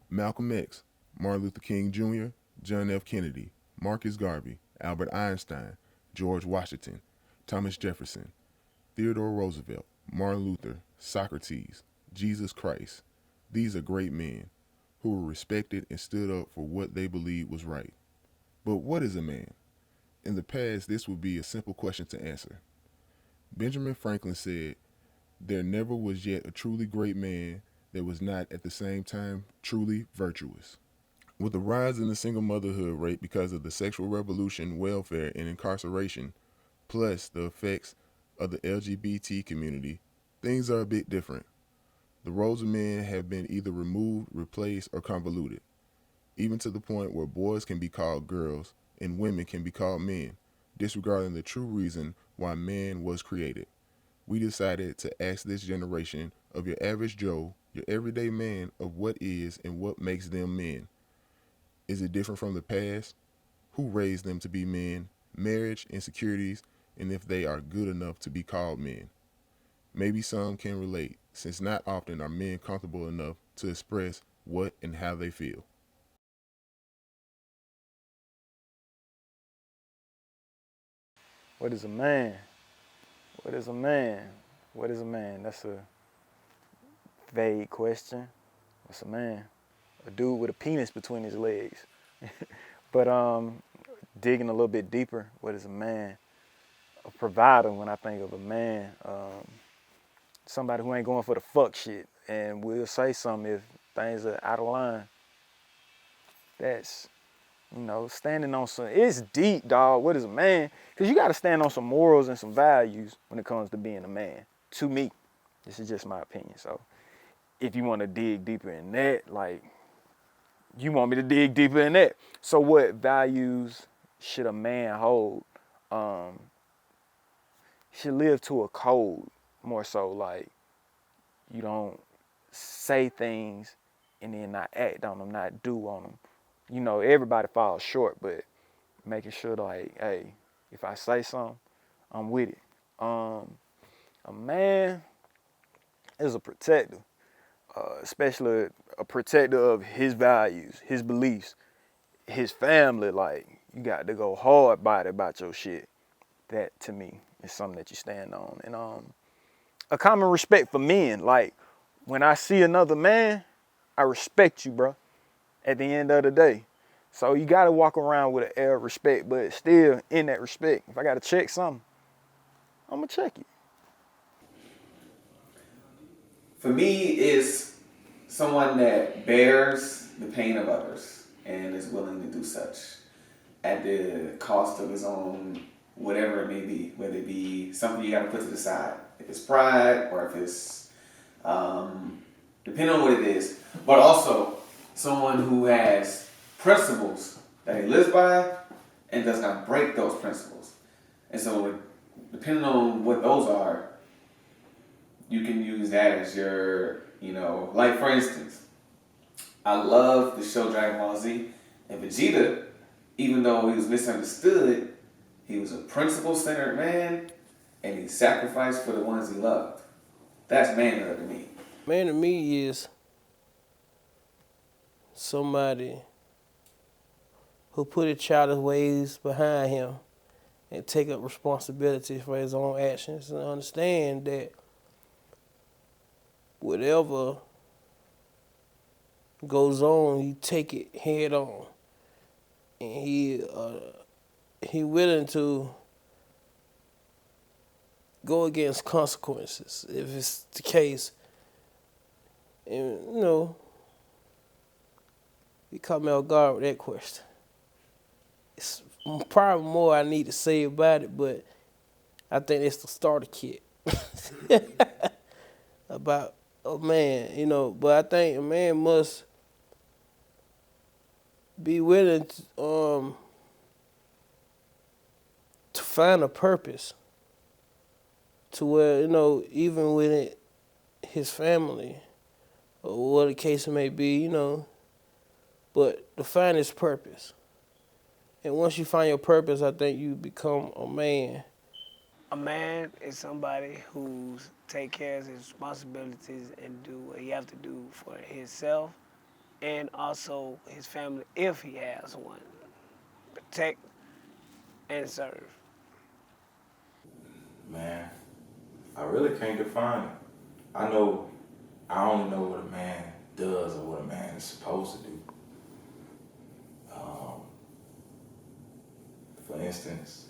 Malcolm X, Martin Luther King Jr., John F. Kennedy, Marcus Garvey, Albert Einstein, George Washington, Thomas Jefferson, Theodore Roosevelt, Martin Luther, Socrates, Jesus Christ. These are great men who were respected and stood up for what they believed was right. But what is a man? In the past, this would be a simple question to answer. Benjamin Franklin said, there never was yet a truly great man that was not at the same time truly virtuous. With the rise in the single motherhood rate because of the sexual revolution, welfare, and incarceration, plus the effects of the LGBT community, things are a bit different. The roles of men have been either removed, replaced, or convoluted, even to the point where boys can be called girls and women can be called men, disregarding the true reason why man was created. We decided to ask this generation of your average Joe, your everyday man, of what is and what makes them men. Is it different from the past? Who raised them to be men? Marriage, insecurities, and if they are good enough to be called men. Maybe some can relate, since not often are men comfortable enough to express what and how they feel. What is a man? What is a man? What is a man? That's a vague question. What's a man? A dude with a penis between his legs. But digging a little bit deeper, what is a man? A provider. When I think of a man, somebody who ain't going for the fuck shit and will say something if things are out of line. That's standing on some. It's deep, dog. What is a man? Because you got to stand on some morals and some values when it comes to being a man. To me, this is just my opinion. So, if you want to dig deeper in that, like you want me to dig deeper in that. So, what values should a man hold? Um, should live to a code more so. Like you don't say things and then not act on them, not do on them. Everybody falls short, but making sure like, hey, if I say something, I'm with it. A man is a protector, especially a protector of his values, his beliefs, his family. Like you got to go hard body about your shit. That to me is something that you stand on, and a common respect for men. Like when I see another man, I respect you, bro. At the end of the day. So you gotta walk around with an air of respect, but still in that respect. If I gotta check something, I'm gonna check it. For me, is someone that bears the pain of others and is willing to do such at the cost of his own whatever it may be, whether it be something you got to put to the side, if it's pride or if it's depending on what it is, but also someone who has principles that he lives by and does not break those principles. And so, depending on what those are, you can use that as your, like for instance, I love the show Dragon Ball Z, and Vegeta, even though he was misunderstood, he was a principle-centered man, and he sacrificed for the ones he loved. That's manhood to me. Man to me is somebody who put his childish ways behind him and take up responsibility for his own actions and understand that whatever goes on, he take it head on, and he willing to go against consequences if it's the case. And he caught me off guard with that question. It's probably more I need to say about it, but I think it's the starter kit about a man, But I think a man must be willing to find a purpose to where, even with his family or what the case may be, but to find his purpose. And once you find your purpose, I think you become a man. A man is somebody who take care of his responsibilities and do what he have to do for himself and also his family if he has one. Protect and serve. Man, I really can't define it. I know I only know what a man does or what a man is supposed to do. Um, for instance,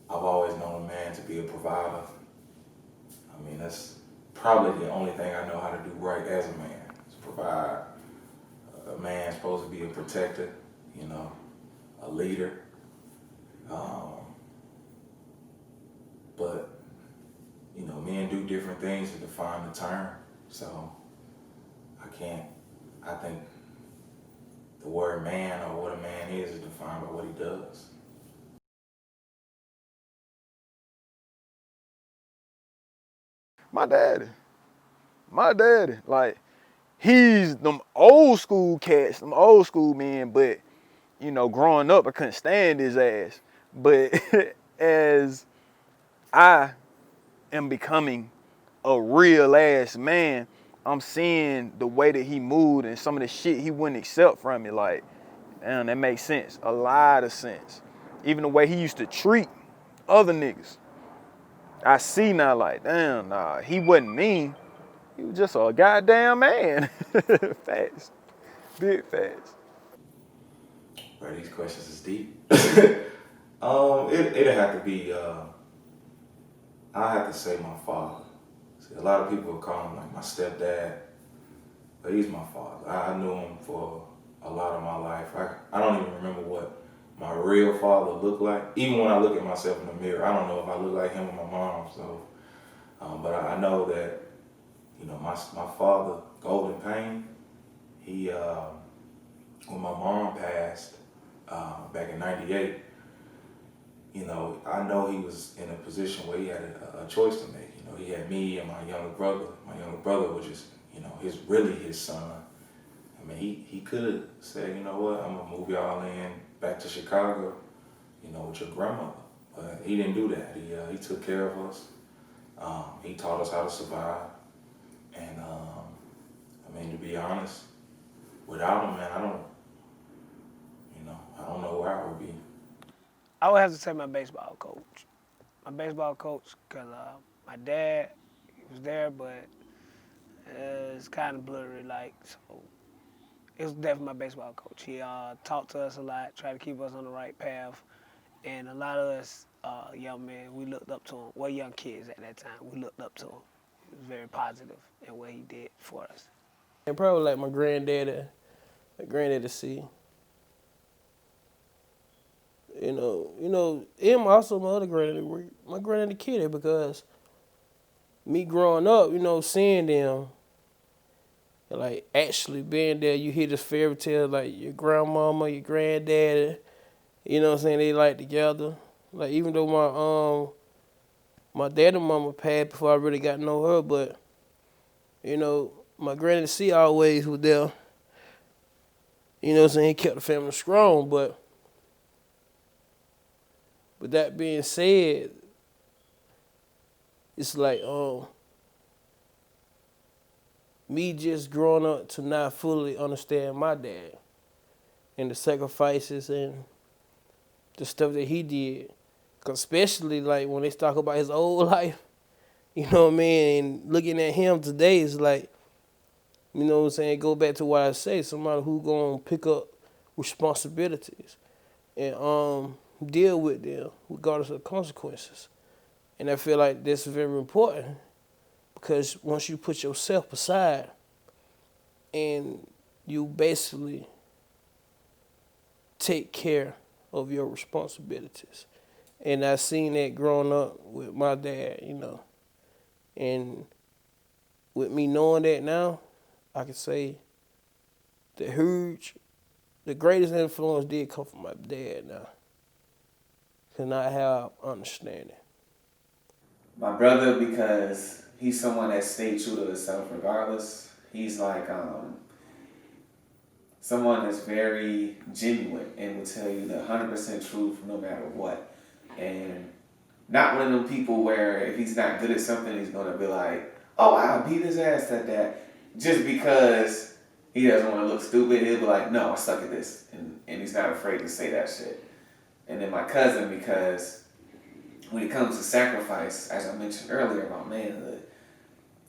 I've always known a man to be a provider. I mean, that's probably the only thing I know how to do right as a man is provide. A man's supposed to be a protector, you know, a leader. Um, but, you know, men do different things to define the term. So I think the word man or what a man is defined by what he does. My daddy, like he's them old school cats, them old school men, but you know, growing up I couldn't stand his ass. But as I am becoming a real ass man, I'm seeing the way that he moved and some of the shit he wouldn't accept from me. Like, damn, that makes sense. A lot of sense. Even the way he used to treat other niggas. I see now, like, damn, nah, he wasn't mean. He was just a goddamn man. Facts. Big facts. Bro, these questions is deep. It'd have to be, I have to say my father. See, a lot of people call him like my stepdad, but he's my father. I knew him for a lot of my life. I don't even remember what my real father looked like. Even when I look at myself in the mirror, I don't know if I look like him or my mom. So, but I know that, you know, my father, Golden Payne, he, when my mom passed back in '98, you know, I know he was in a position where he had a choice to make. You know, he had me and my younger brother. My younger brother was just, you know, really his son. I mean, he could say, you know what, I'm gonna move y'all in back to Chicago, you know, with your grandmother. But he didn't do that. He took care of us. He taught us how to survive. And I mean, to be honest, without him, man, I don't know where I would be. I would have to say my baseball coach. My baseball coach, because my dad was there, but it's kind of blurry. Like, so it was definitely my baseball coach. He talked to us a lot, tried to keep us on the right path, and a lot of us young men, we looked up to him. Well, young kids at that time, we looked up to him. He was very positive in what he did for us. And probably like my granddaddy see. Him also my other granddaddy, my granddaddy kid because me growing up, seeing them, like actually being there, you hear this fairy tale like your grandmama, your granddaddy, they like together. Like even though my dad and mama passed before I really got to know her, but my granddaddy C always was there. He kept the family strong, but with that being said, it's like me just growing up to not fully understand my dad and the sacrifices and the stuff that he did. 'Cause especially like when they talk about his old life, you know what I mean? And looking at him today is like, go back to what I say, somebody who gonna pick up responsibilities and deal with them regardless of the consequences. And I feel like that's very important because once you put yourself aside and you basically take care of your responsibilities. And I seen that growing up with my dad, And with me knowing that now, I can say the greatest influence did come from my dad now. Cause I have understanding. My brother, because he's someone that stayed true to himself regardless. He's like someone that's very genuine and will tell you the 100% truth no matter what. And not one of them people where if he's not good at something, he's going to be like, oh, I'll beat his ass at that. Just because he doesn't want to look stupid. He'll be like, no, I suck at this. And he's not afraid to say that shit. And then my cousin, because when it comes to sacrifice, as I mentioned earlier about manhood,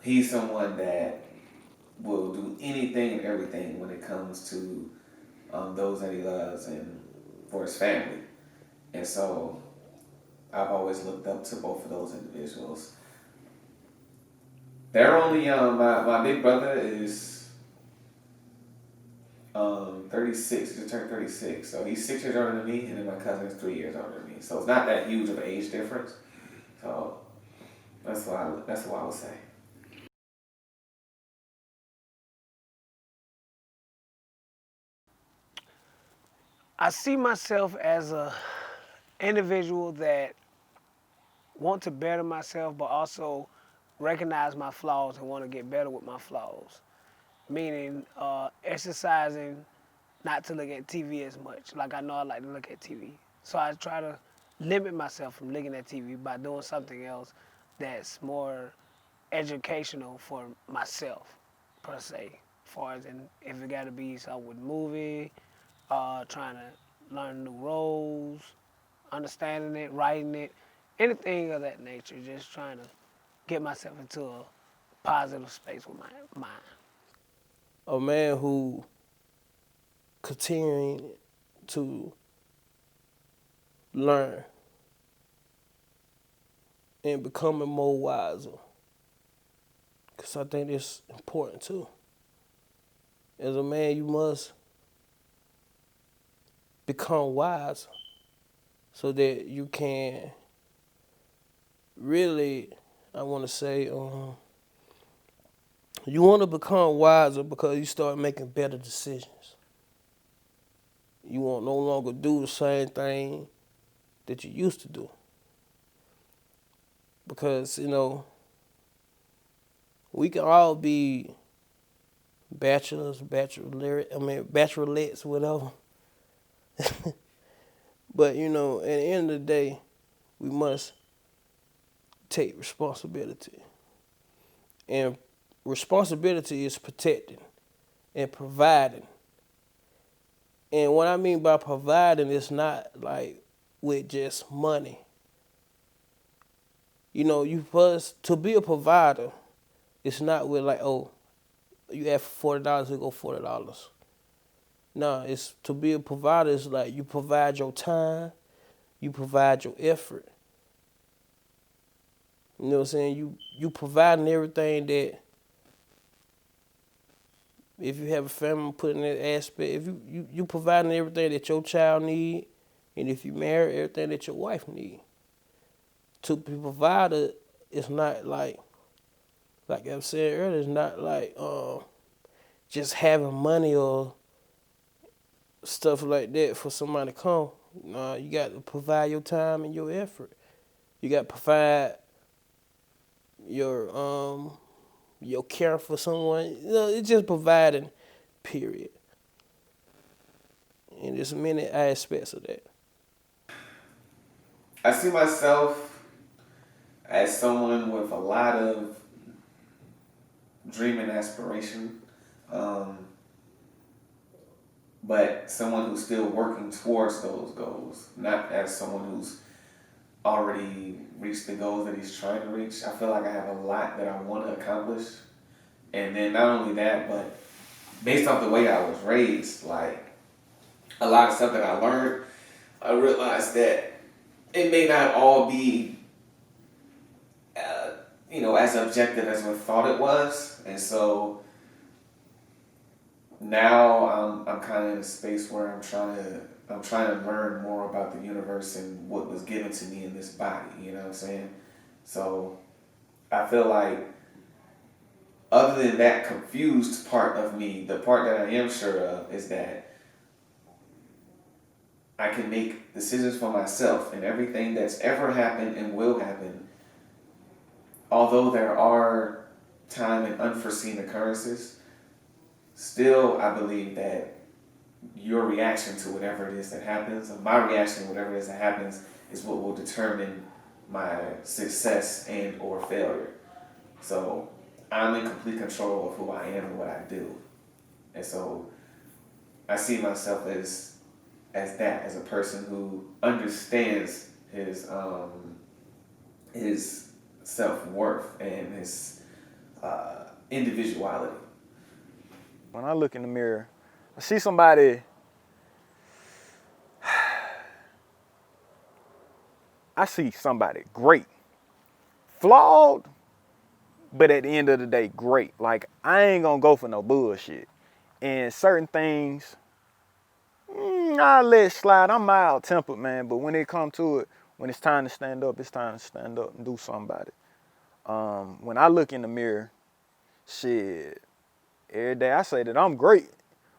he's someone that will do anything and everything when it comes to those that he loves and for his family. And so I've always looked up to both of those individuals. They're only young. My big brother is 36. He just turned 36. So he's 6 years older than me, and then my cousin is 3 years older than me. So it's not that huge of an age difference. So that's what I would say. I see myself as a individual that want to better myself, but also recognize my flaws and want to get better with my flaws. Meaning, exercising not to look at TV as much. Like I know I like to look at TV, so I try to limit myself from looking at TV by doing something else that's more educational for myself, per se. As far as if it got to be something with movie, trying to learn new roles, understanding it, writing it, anything of that nature. Just trying to get myself into a positive space with my mind. A man who continuing to learn and becoming more wiser. Because I think it's important too. As a man, you must become wise so that you can really, I want to say, you want to become wiser because you start making better decisions. You won't no longer do the same thing that you used to do. Because, we can all be bachelorettes, whatever. But, at the end of the day, we must take responsibility. And responsibility is protecting and providing. And what I mean by providing is not like with just money. To be a provider, it's not with like, oh, you ask for $40, you go $40. No, it's to be a provider is like you provide your time, you provide your effort. You know what I'm saying? You providing everything that if you have a family, put in that aspect, if you providing everything that your child need, and if you marry, everything that your wife need. To be provider is not like I said earlier, it's not like just having money or stuff like that for somebody to come. No, you got to provide your time and your effort. You got to provide your care for someone. It's just providing, period. And there's many aspects of that. I see myself as someone with a lot of dream and aspiration, but someone who's still working towards those goals, not as someone who's already reached the goals that he's trying to reach. I feel like I have a lot that I want to accomplish. And then not only that, but based off the way I was raised, like a lot of stuff that I learned, I realized that it may not all be, as objective as we thought it was. And so now I'm kind of in a space where I'm trying to learn more about the universe and what was given to me in this body. You know what I'm saying? So I feel like, other than that confused part of me, the part that I am sure of is that I can make decisions for myself, and everything that's ever happened and will happen, although there are time and unforeseen occurrences, still I believe that your reaction to whatever it is that happens, or my reaction to whatever it is that happens, is what will determine my success and or failure. So I'm in complete control of who I am and what I do. And so I see myself as a person who understands his self worth and his individuality. When I look in the mirror, I see somebody, I see somebody great, flawed, but at the end of the day, great. Like, I ain't gonna go for no bullshit. And certain things, I let it slide. I'm mild tempered, man. But when it come to it, when it's time to stand up, it's time to stand up and do something about it. When I look in the mirror, shit, every day I say that I'm great,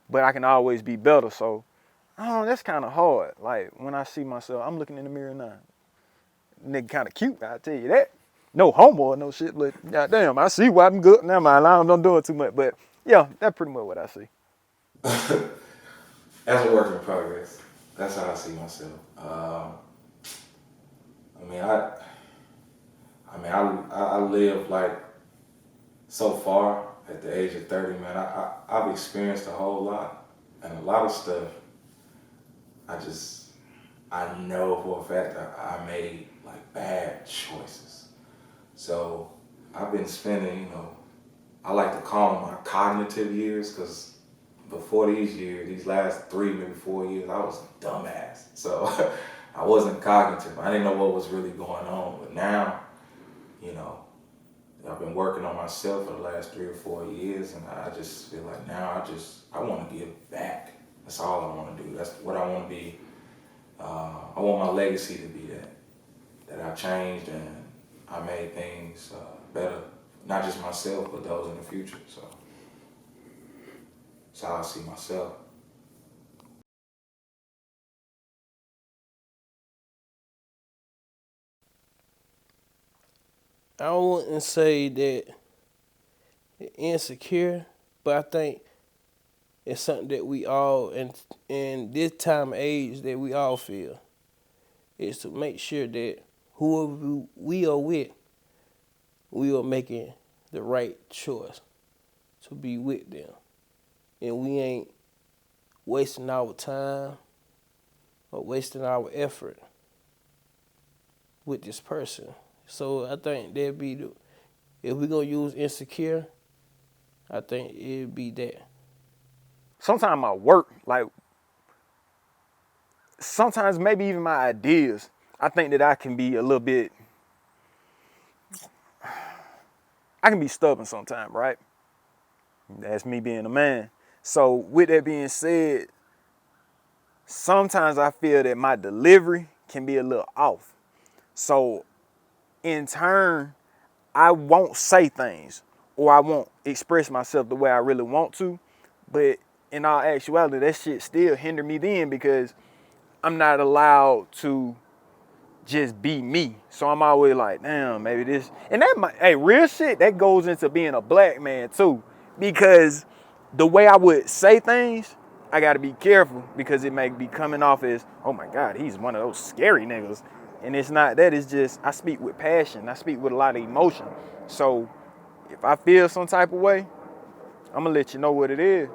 but I can always be better. So, that's kind of hard. Like, when I see myself, I'm looking in the mirror now. Nigga kind of cute, I'll tell you that. No homo or no shit, but goddamn, I see why I'm good. Never mind, I'm doing too much. But yeah, that's pretty much what I see. As a work in progress, that's how I see myself. I mean, I live like so far at the age of 30, man. I've experienced a whole lot, and a lot of stuff. I know for a fact that I made like bad choices. So I've been spending, I like to call them my cognitive years, because before these years, these last 3, maybe 4 years, I was a dumbass. So I wasn't cognitive. I didn't know what was really going on. But now, you know, I've been working on myself for the last 3 or 4 years, and I just feel like now I want to give back. That's all I want to do. That's what I want to be. I want my legacy to be that I changed and I made things better, not just myself, but those in the future. So that's how I see myself. I wouldn't say that insecure, but I think it's something that we all, in this time of age, that we all feel, is to make sure that whoever we are with, we are making the right choice to be with them. And we ain't wasting our time or wasting our effort with this person. So I think that'd be if we're gonna use insecure, I think it'd be that. Sometimes my work, like, sometimes maybe even my ideas, I think that I can be a little bit, I can be stubborn sometimes, right? That's me being a man. So with that being said, sometimes I feel that my delivery can be a little off. So in turn, I won't say things or I won't express myself the way I really want to. But in all actuality, that shit still hinder me then, because I'm not allowed to just be me. So I'm always like, damn, maybe this. And that might, hey, real shit, that goes into being a black man too. Because the way I would say things, I gotta be careful, because it may be coming off as, oh my God, he's one of those scary niggas. And it's not that, it's just, I speak with passion. I speak with a lot of emotion. So if I feel some type of way, I'm gonna let you know what it is.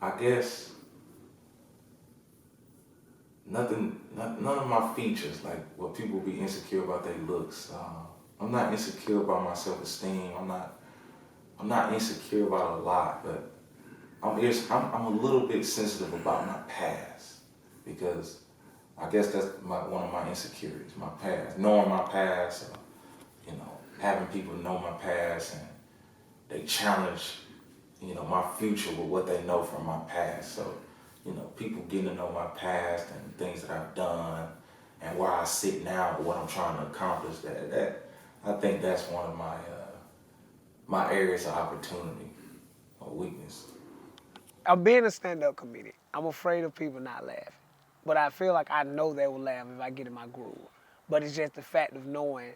I guess none of my features, like what people be insecure about their looks. I'm not insecure about my self-esteem. I'm not insecure about a lot, but I'm a little bit sensitive about my past, because I guess that's one of my insecurities, my past. Knowing my past, having people know my past, and they challenge, my future with what they know from my past. So, people getting to know my past and things that I've done and where I sit now, what I'm trying to accomplish. That I think that's one of my areas of opportunity or weakness. I'm being a stand-up comedian. I'm afraid of people not laughing. But I feel like I know they will laugh if I get in my groove. But it's just the fact of knowing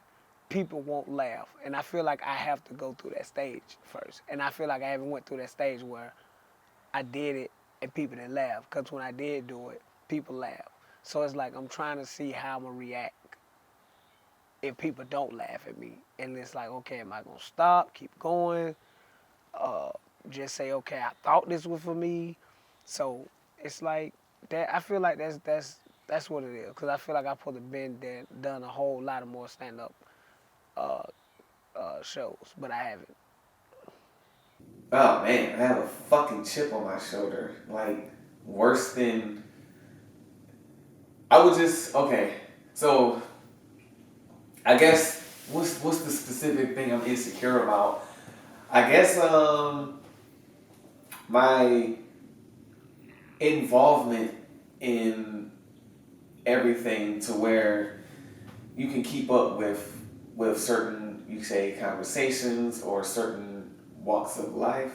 people won't laugh. And I feel like I have to go through that stage first. And I feel like I haven't went through that stage where I did it and people didn't laugh. Because when I did do it, people laughed. So it's like I'm trying to see how I'm going to react if people don't laugh at me. And it's like, okay, am I going to stop, keep going? just say, okay, I thought this was for me. So it's like that. I feel like that's what it is. Cause I feel like I could have been there, done a whole lot of more stand up uh, shows, but I haven't. Oh man, I have a fucking chip on my shoulder. Like worse than I would just okay. So I guess what's the specific thing I'm insecure about? I guess my involvement in everything to where you can keep up with certain you say conversations or certain walks of life.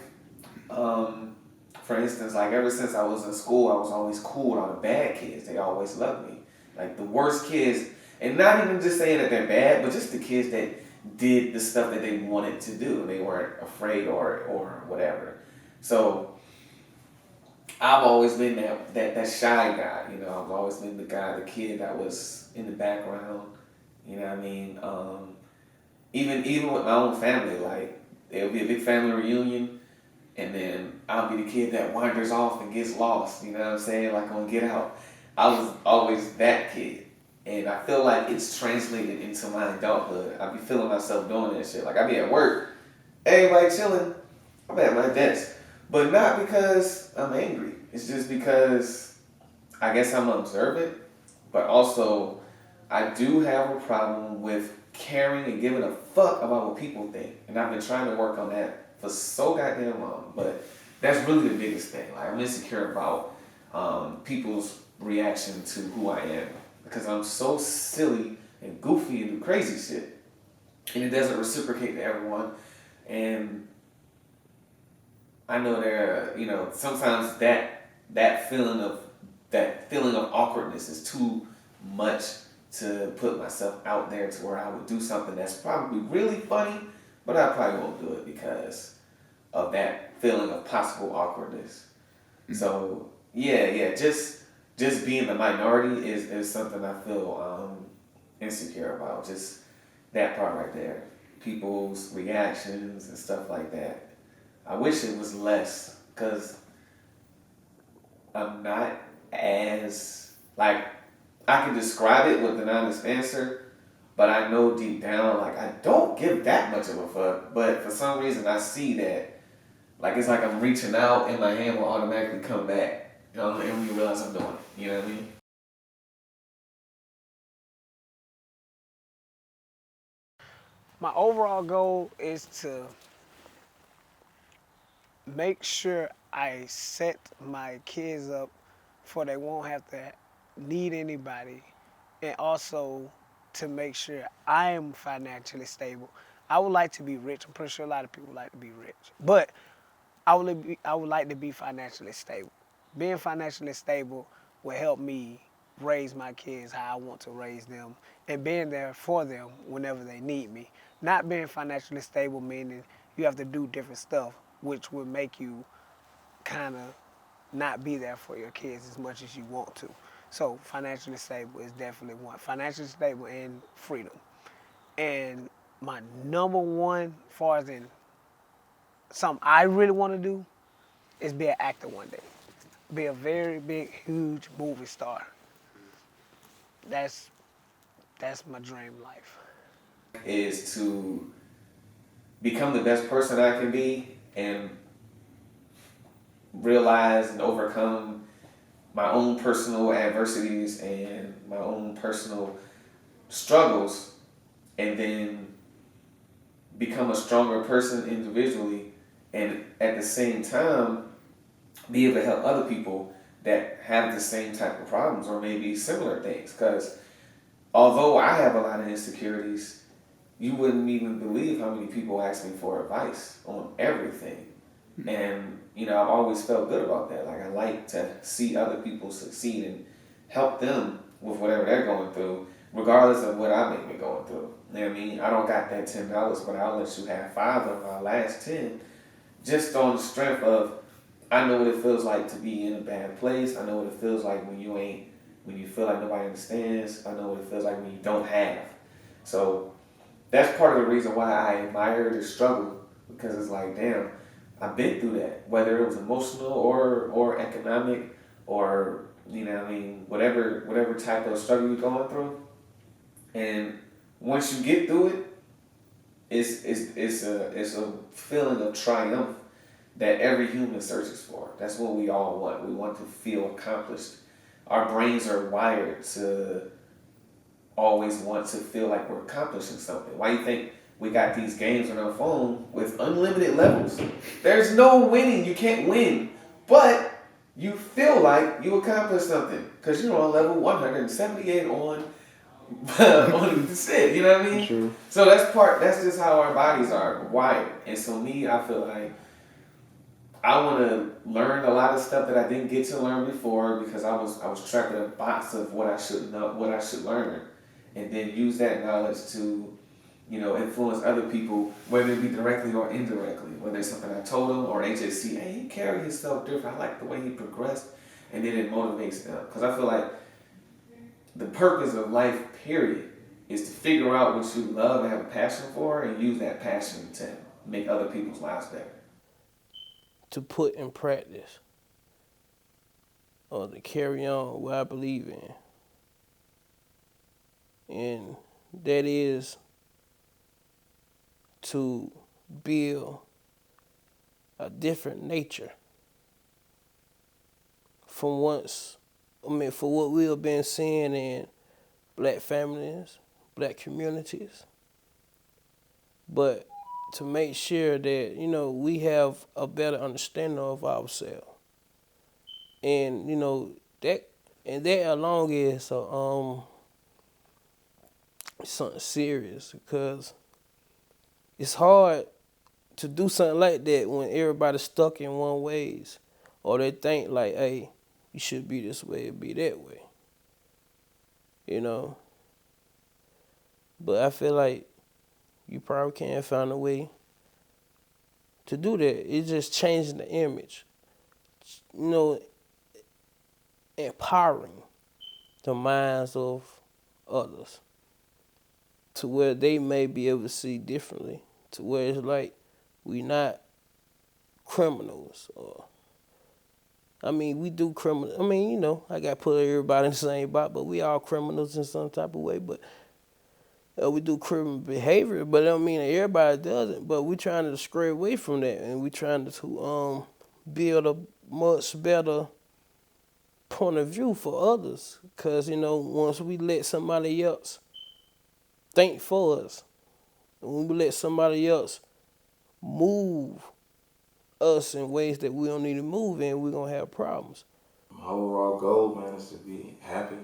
Um, for instance, like ever since I was in school, I was always cool with all the bad kids. They always loved me. Like the worst kids, and not even just saying that they're bad, but just the kids that did the stuff that they wanted to do. They weren't afraid or whatever. So I've always been that shy guy. You know, I've always been the kid that was in the background. You know what I mean? Even with my own family, like there'll be a big family reunion, and then I'll be the kid that wanders off and gets lost. You know what I'm saying? Like on Get Out, I was always that kid, and I feel like it's translated into my adulthood. I be feeling myself doing that shit. Like I be at work, everybody chilling. I'm at my desk, but not because I'm angry. It's just because I guess I'm observant, but also I do have a problem with caring and giving a fuck about what people think. And I've been trying to work on that for so goddamn long. But that's really the biggest thing. Like I'm insecure about people's reaction to who I am because I'm so silly and goofy and do crazy shit, and it doesn't reciprocate to everyone. And I know there, you know, sometimes that feeling of awkwardness is too much to put myself out there to where I would do something that's probably really funny, but I probably won't do it because of that feeling of possible awkwardness. So yeah, just being the minority is something I feel insecure about. Just that part right there, people's reactions and stuff like that. I wish it was less because I'm not as like I can describe it with an honest answer, but I know deep down like I don't give that much of a fuck. But for some reason I see that like it's like I'm reaching out and my hand will automatically come back. You know, and when you realize I'm doing it. You know what I mean? My overall goal is to make sure I set my kids up for they won't have to need anybody, and also to make sure I am financially stable. I would like to be rich. I'm pretty sure a lot of people like to be rich, but I would like to be financially stable. Being financially stable will help me raise my kids how I want to raise them and being there for them whenever they need me. Not being financially stable meaning you have to do different stuff, which would make you kind of not be there for your kids as much as you want to. So financially stable is definitely one. Financially stable and freedom. And my number one, as far as in something I really want to do, is be an actor one day. Be a very big, huge movie star. That's that's my dream life. Is to become the best person I can be and realize and overcome my own personal adversities and my own personal struggles and then become a stronger person individually and at the same time be able to help other people that have the same type of problems or maybe similar things because although I have a lot of insecurities you wouldn't even believe how many people ask me for advice on everything. And, you know, I've always felt good about that. Like, I like to see other people succeed and help them with whatever they're going through, regardless of what I may be going through. You know what I mean? I don't got that $10, but I'll let you have 5 of my last 10 just on the strength of I know what it feels like to be in a bad place. I know what it feels like when when you feel like nobody understands. I know what it feels like when you don't have. So that's part of the reason why I admire the struggle because it's like, damn, I've been through that, whether it was emotional or economic or whatever type of struggle you're going through. And once you get through it, it's a feeling of triumph that every human searches for. That's what we all want. We want to feel accomplished. Our brains are wired to always want to feel like we're accomplishing something. Why do you think we got these games on our phone with unlimited levels? There's no winning. You can't win. But you feel like you accomplished something because you're on level 178 on on the set, you know what I mean? True. So that's just how our bodies are wired. And so I feel like I want to learn a lot of stuff that I didn't get to learn before because I was trapped in a box of what I should know, what I should learn, and then use that knowledge to, influence other people, whether it be directly or indirectly. Whether it's something I told them or they just see, hey, he carried himself different. I like the way he progressed, and then it motivates them because I feel like the purpose of life, period, is to figure out what you love and have a passion for, and use that passion to make other people's lives better. To put in practice or to carry on what I believe in. And that is to build a different nature from for what we have been seeing in black families, black communities. But to make sure that, we have a better understanding of ourselves. And, that alone is something serious because it's hard to do something like that when everybody's stuck in one ways or they think like, hey, you should be this way, be that way, you know. But I feel like you probably can't find a way to do that. It's just changing the image, empowering the minds of others to where they may be able to see differently, to where it's like we not criminals or we do criminal. I got to put everybody in the same box, but we all criminals in some type of way. But we do criminal behavior, but I don't mean that everybody does it. But we're trying to stray away from that, and we're trying to build a much better point of view for others. Because, once we let somebody else think for us, when we let somebody else move us in ways that we don't need to move in, we're going to have problems. My overall goal, man, is to be happy,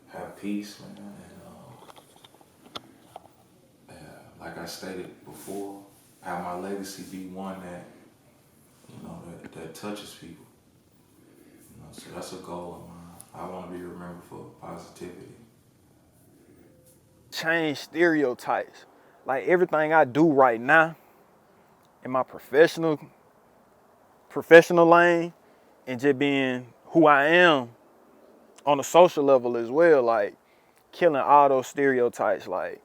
have peace, man, and like I stated before, have my legacy be one that, that touches people. So that's a goal of mine. I want to be remembered for positivity. Change stereotypes. Like everything I do right now in my professional lane and just being who I am on a social level as well, like killing all those stereotypes. Like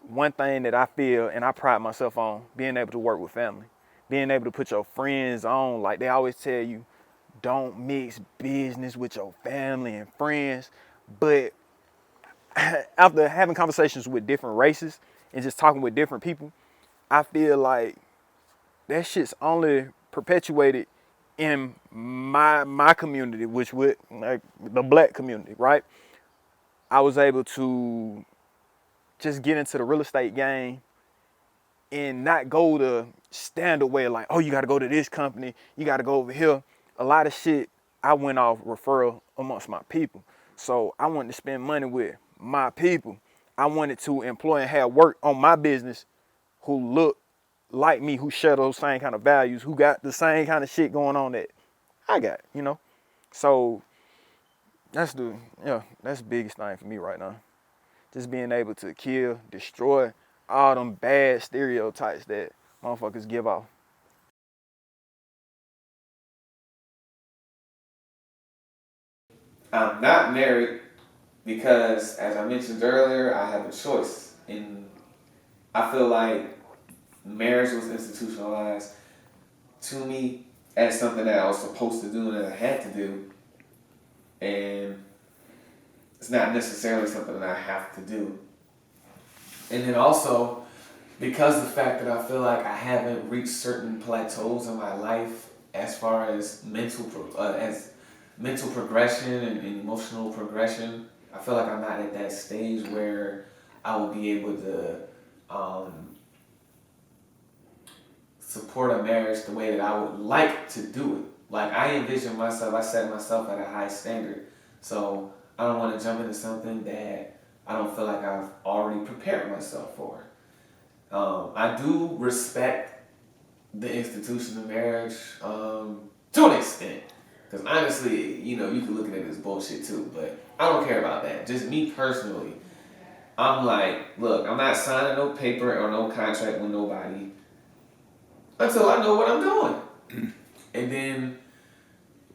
one thing that I feel and I pride myself on, being able to work with family, being able to put your friends on. Like they always tell you, don't mix business with your family and friends. But after having conversations with different races and just talking with different people, I feel like that shit's only perpetuated in my community, which would like the black community, right? I was able to just get into the real estate game and not go the standard way, like, oh, you got to go to this company, you got to go over here. A lot of shit I went off referral amongst my people. So I wanted to spend money with my people. I wanted to employ and have work on my business who look like me, who share those same kind of values, who got the same kind of shit going on that I got, So that's the biggest thing for me right now. Just being able to kill, destroy all them bad stereotypes that motherfuckers give off. I'm not married because, as I mentioned earlier, I have a choice. And I feel like marriage was institutionalized to me as something that I was supposed to do and that I had to do, and it's not necessarily something that I have to do. And then also, because the fact that I feel like I haven't reached certain plateaus in my life as far as mental progression and emotional progression, I feel like I'm not at that stage where I will be able to support a marriage the way that I would like to do it. Like I envision myself, I set myself at a high standard. So I don't want to jump into something that I don't feel like I've already prepared myself for. I do respect the institution of marriage to an extent. Because honestly, you can look at it as bullshit too, but I don't care about that. Just me personally, I'm like, look, I'm not signing no paper or no contract with nobody until I know what I'm doing. And then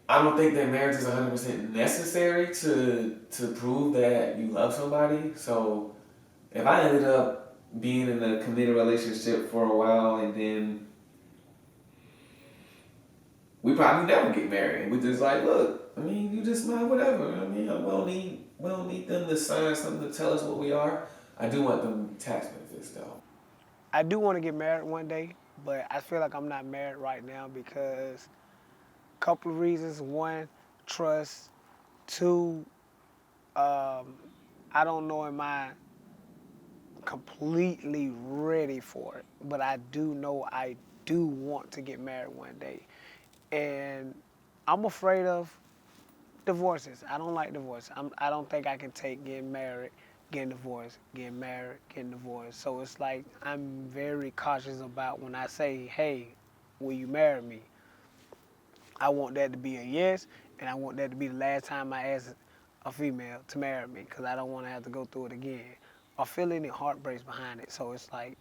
I don't think that marriage is 100% necessary to prove that you love somebody. So if I ended up being in a committed relationship for a while and then we probably never get married. And we just like, look, I mean, you just might whatever. I mean, we don't need them to sign something to tell us what we are. I do want them tax benefits though. I do want to get married one day, but I feel like I'm not married right now because a couple of reasons. One, trust. Two, I don't know am I completely ready for it, but I do know I do want to get married one day. And I'm afraid of divorces. I don't like divorce. I don't think I can take getting married, getting divorced, getting married, getting divorced. So it's like I'm very cautious about when I say, hey, will you marry me? I want that to be a yes, and I want that to be the last time I ask a female to marry me because I don't want to have to go through it again or feel any heartbreaks behind it. So it's like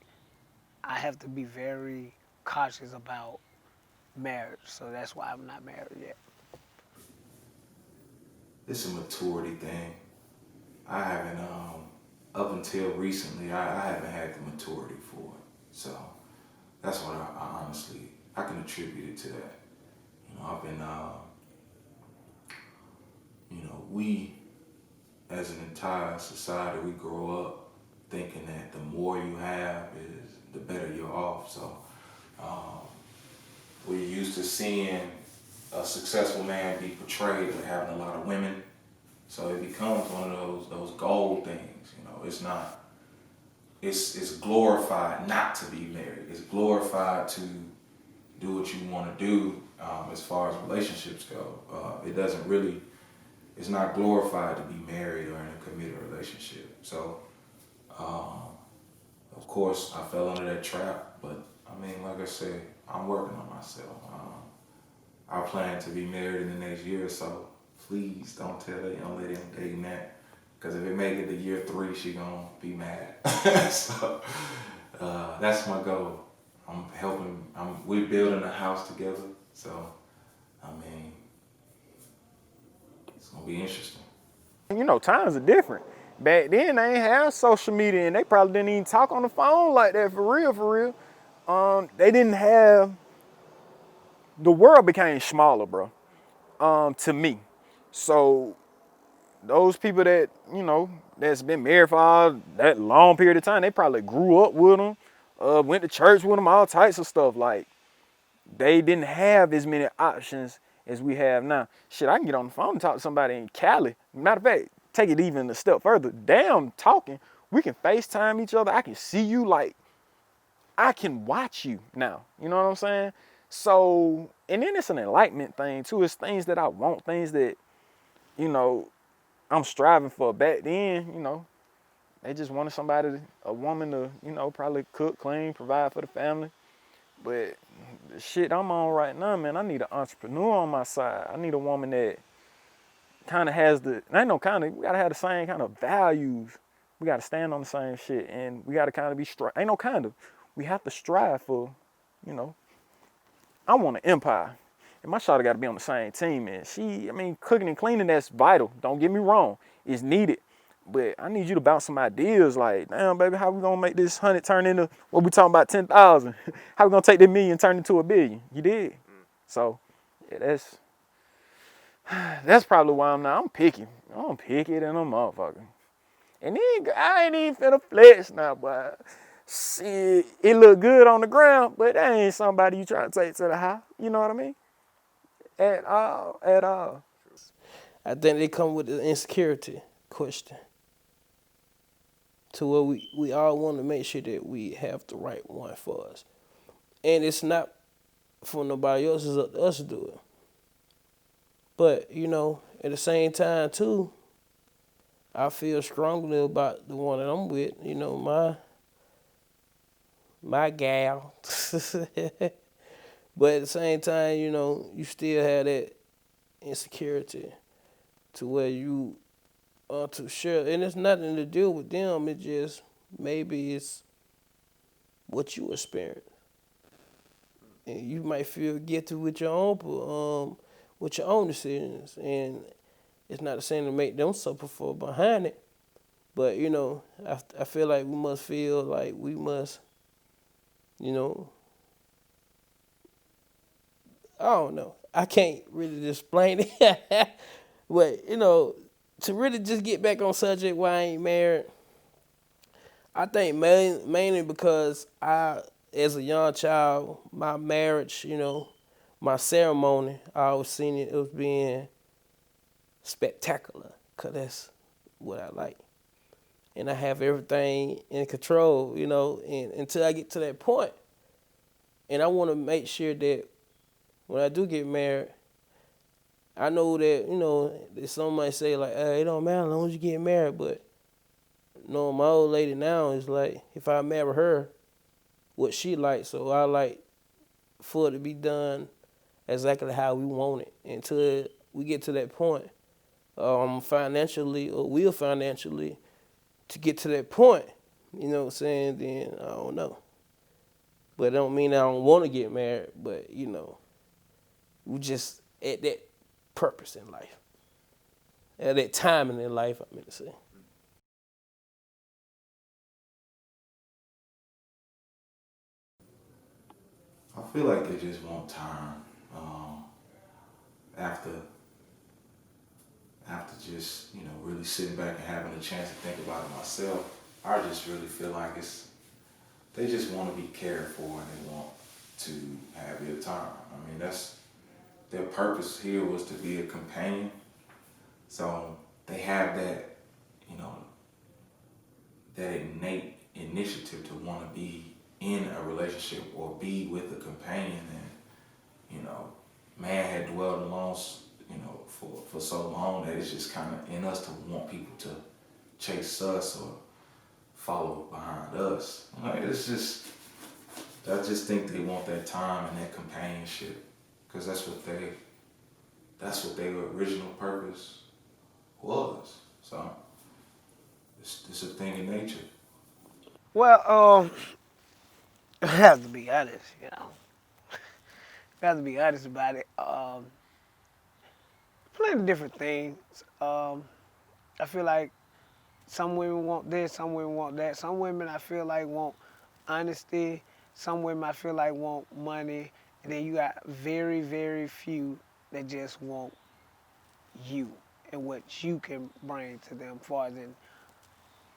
I have to be very cautious about marriage. So that's why I'm not married yet. It's a maturity thing. I haven't, up until recently, I haven't had the maturity for it. So that's what I honestly, I can attribute it to that. I've been, we as an entire society, we grow up thinking that the more you have is the better you're off. So we're used to seeing a successful man be portrayed as having a lot of women. So it becomes one of those gold things. It's not. It's glorified not to be married. It's glorified to do what you want to do as far as relationships go. It doesn't really. It's not glorified to be married or in a committed relationship. So, of course, I fell under that trap. But I mean, like I said, I'm working on myself. I plan to be married in the next year or so. Please don't tell that young lady I'm dating that. Because if it make it to year 3, she gonna be mad. So that's my goal. We're building a house together. So, I mean, it's gonna be interesting. Times are different. Back then, they ain't have social media, and they probably didn't even talk on the phone like that for real, for real. They didn't have, the world became smaller, bro, to me. So those people that, that's been married for all that long period of time, they probably grew up with them, went to church with them, all types of stuff. Like, they didn't have as many options as we have now. Shit, I can get on the phone and talk to somebody in Cali. Matter of fact, take it even a step further. Damn, talking, we can FaceTime each other. I can see you, like, I can watch you now. You know what I'm saying? So, and then it's an enlightenment thing too. It's things that I want, things that, you know, I'm striving for. Back then, they just wanted somebody, a woman to, probably cook, clean, provide for the family. But the shit I'm on right now, man, I need an entrepreneur on my side. I need a woman that kind of has the, ain't no kind of, we gotta have the same kind of values. We gotta stand on the same shit, and we gotta kind of be, ain't no kind of, we have to strive for, you know, I want an empire. And my shawty gotta be on the same team, man. Cooking and cleaning, that's vital. Don't get me wrong. It's needed. But I need you to bounce some ideas like, damn, baby, how we gonna make this 100 turn into what we talking about 10,000? How we gonna take that million turn into a billion? You did. So, yeah, that's probably why I'm picky. I'm picky than a motherfucker. And then I ain't even finna flex now, but shit, it look good on the ground, but that ain't somebody you trying to take to the house. You know what I mean? At all, at all. I think they come with the insecurity question. To where we all want to make sure that we have the right one for us. And it's not for nobody else, it's up to us to do it. But, at the same time too, I feel strongly about the one that I'm with, my gal. But at the same time, you still have that insecurity to where you are too sure. And it's nothing to do with them. It just, maybe it's what you experience. And you might feel guilty with your own decisions. And it's not the same to make them suffer for behind it. But, I feel like we must feel like we must, I don't know. I can't really explain it. But, to really just get back on subject why I ain't married, I think mainly because as a young child, my marriage, my ceremony, I always seen it was being spectacular, because that's what I like. And I have everything in control, and until I get to that point. And I want to make sure that when I do get married, I know that, some might say like, it don't matter as long as you get married. But, my old lady now is like, if I marry her, what she likes, so I like for it to be done exactly how we want it. Until we get to that point, financially, or will financially, to get to that point, you know what I'm saying, then I don't know. But it don't mean I don't want to get married, but, we just at that purpose in life. At that time in their life, I meant to say. I feel like they just want time. After just really sitting back and having a chance to think about it myself, I just really feel like they just want to be cared for and they want to have their time. I mean, that's their purpose here, was to be a companion. So they have that, that innate initiative to want to be in a relationship or be with a companion. And, man had dwelled alone, for so long that it's just kind of in us to want people to chase us or follow behind us. It's just, I just think they want that time and that companionship, because that's what their original purpose was. So it's a thing in nature. Well, I have to be honest, I have to be honest about it. Plenty of different things. I feel like some women want this, some women want that. Some women I feel like want honesty. Some women I feel like want money. And then you got very, very few that just want you and what you can bring to them, far as in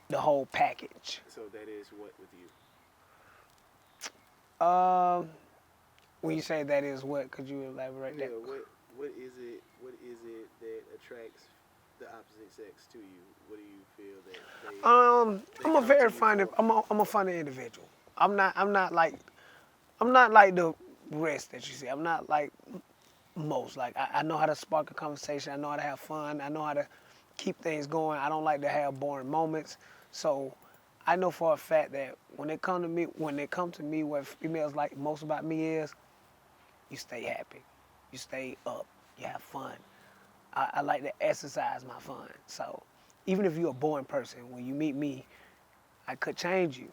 the whole package. So that is what with you? When you say that is what, could you elaborate Yeah, that? what is it that attracts the opposite sex to you? What do you feel that they I'm a come very to you funny. for? I'm a funny individual. I'm not like the rest that you see. I'm not like most. Like I know how to spark a conversation. I know how to have fun. I know how to keep things going. I don't like to have boring moments. So I know for a fact that when they come to me, what females like most about me is you stay happy, you stay up, you have fun. I like to exercise my fun. So even if you're a boring person, when you meet me, I could change you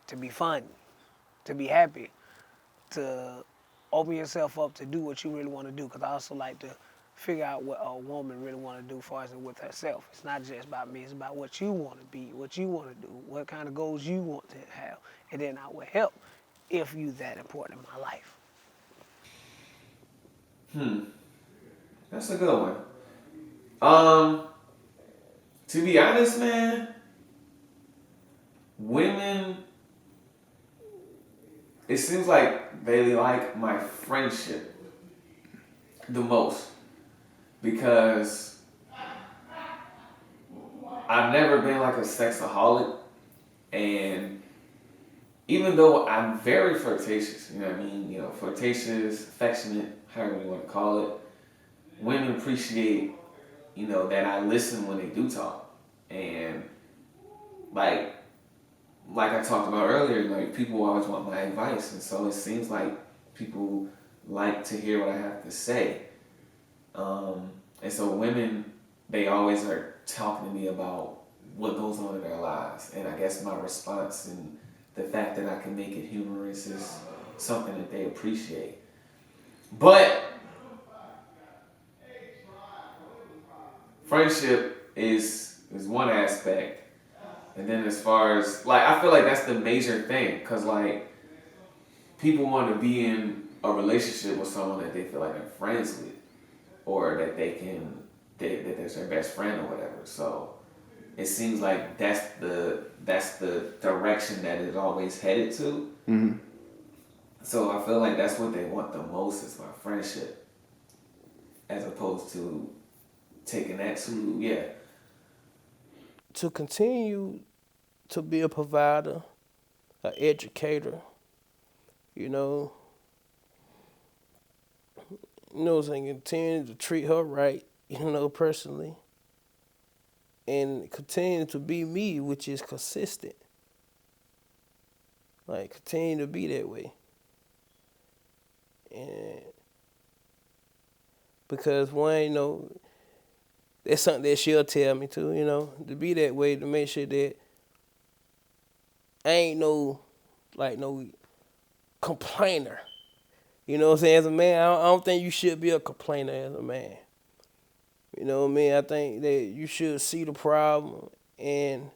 to be fun, to be happy, to open yourself up to do what you really want to do. Because I also like to figure out what a woman really want to do for us and with herself. It's not just about me. It's about what you want to be, what you want to do, what kind of goals you want to have, and then I will help if you that important in my life. That's a good one. Um, to be honest, man, women, it seems like they like my friendship the most because I've never been like a sexaholic, and even though I'm very flirtatious, you know what I mean, flirtatious, affectionate, however you want to call it, women appreciate, that I listen when they do talk, and like like I talked about earlier, like people always want my advice, and so it seems like people like to hear what I have to say. And so women, they always are talking to me about what goes on in their lives, and I guess my response and the fact that I can make it humorous is something that they appreciate. But friendship is one aspect. And then as far as like I feel like that's the major thing cuz like people want to be in a relationship with someone that they feel like they're friends with or that that that's their best friend or whatever. So it seems like that's the direction that it's always headed to. So I feel like that's what they want the most is my friendship as opposed to taking that to To continue to be a provider, an educator, you know, what I'm saying, continue to treat her right, personally, and continue to be me, which is consistent. Like, continue to be that way. And because one, that's something that she'll tell me too, to be that way, to make sure that I ain't no complainer. You know what I'm saying? As a man, I don't think you should be a complainer as a man. You know what I mean? I think that you should see the problem and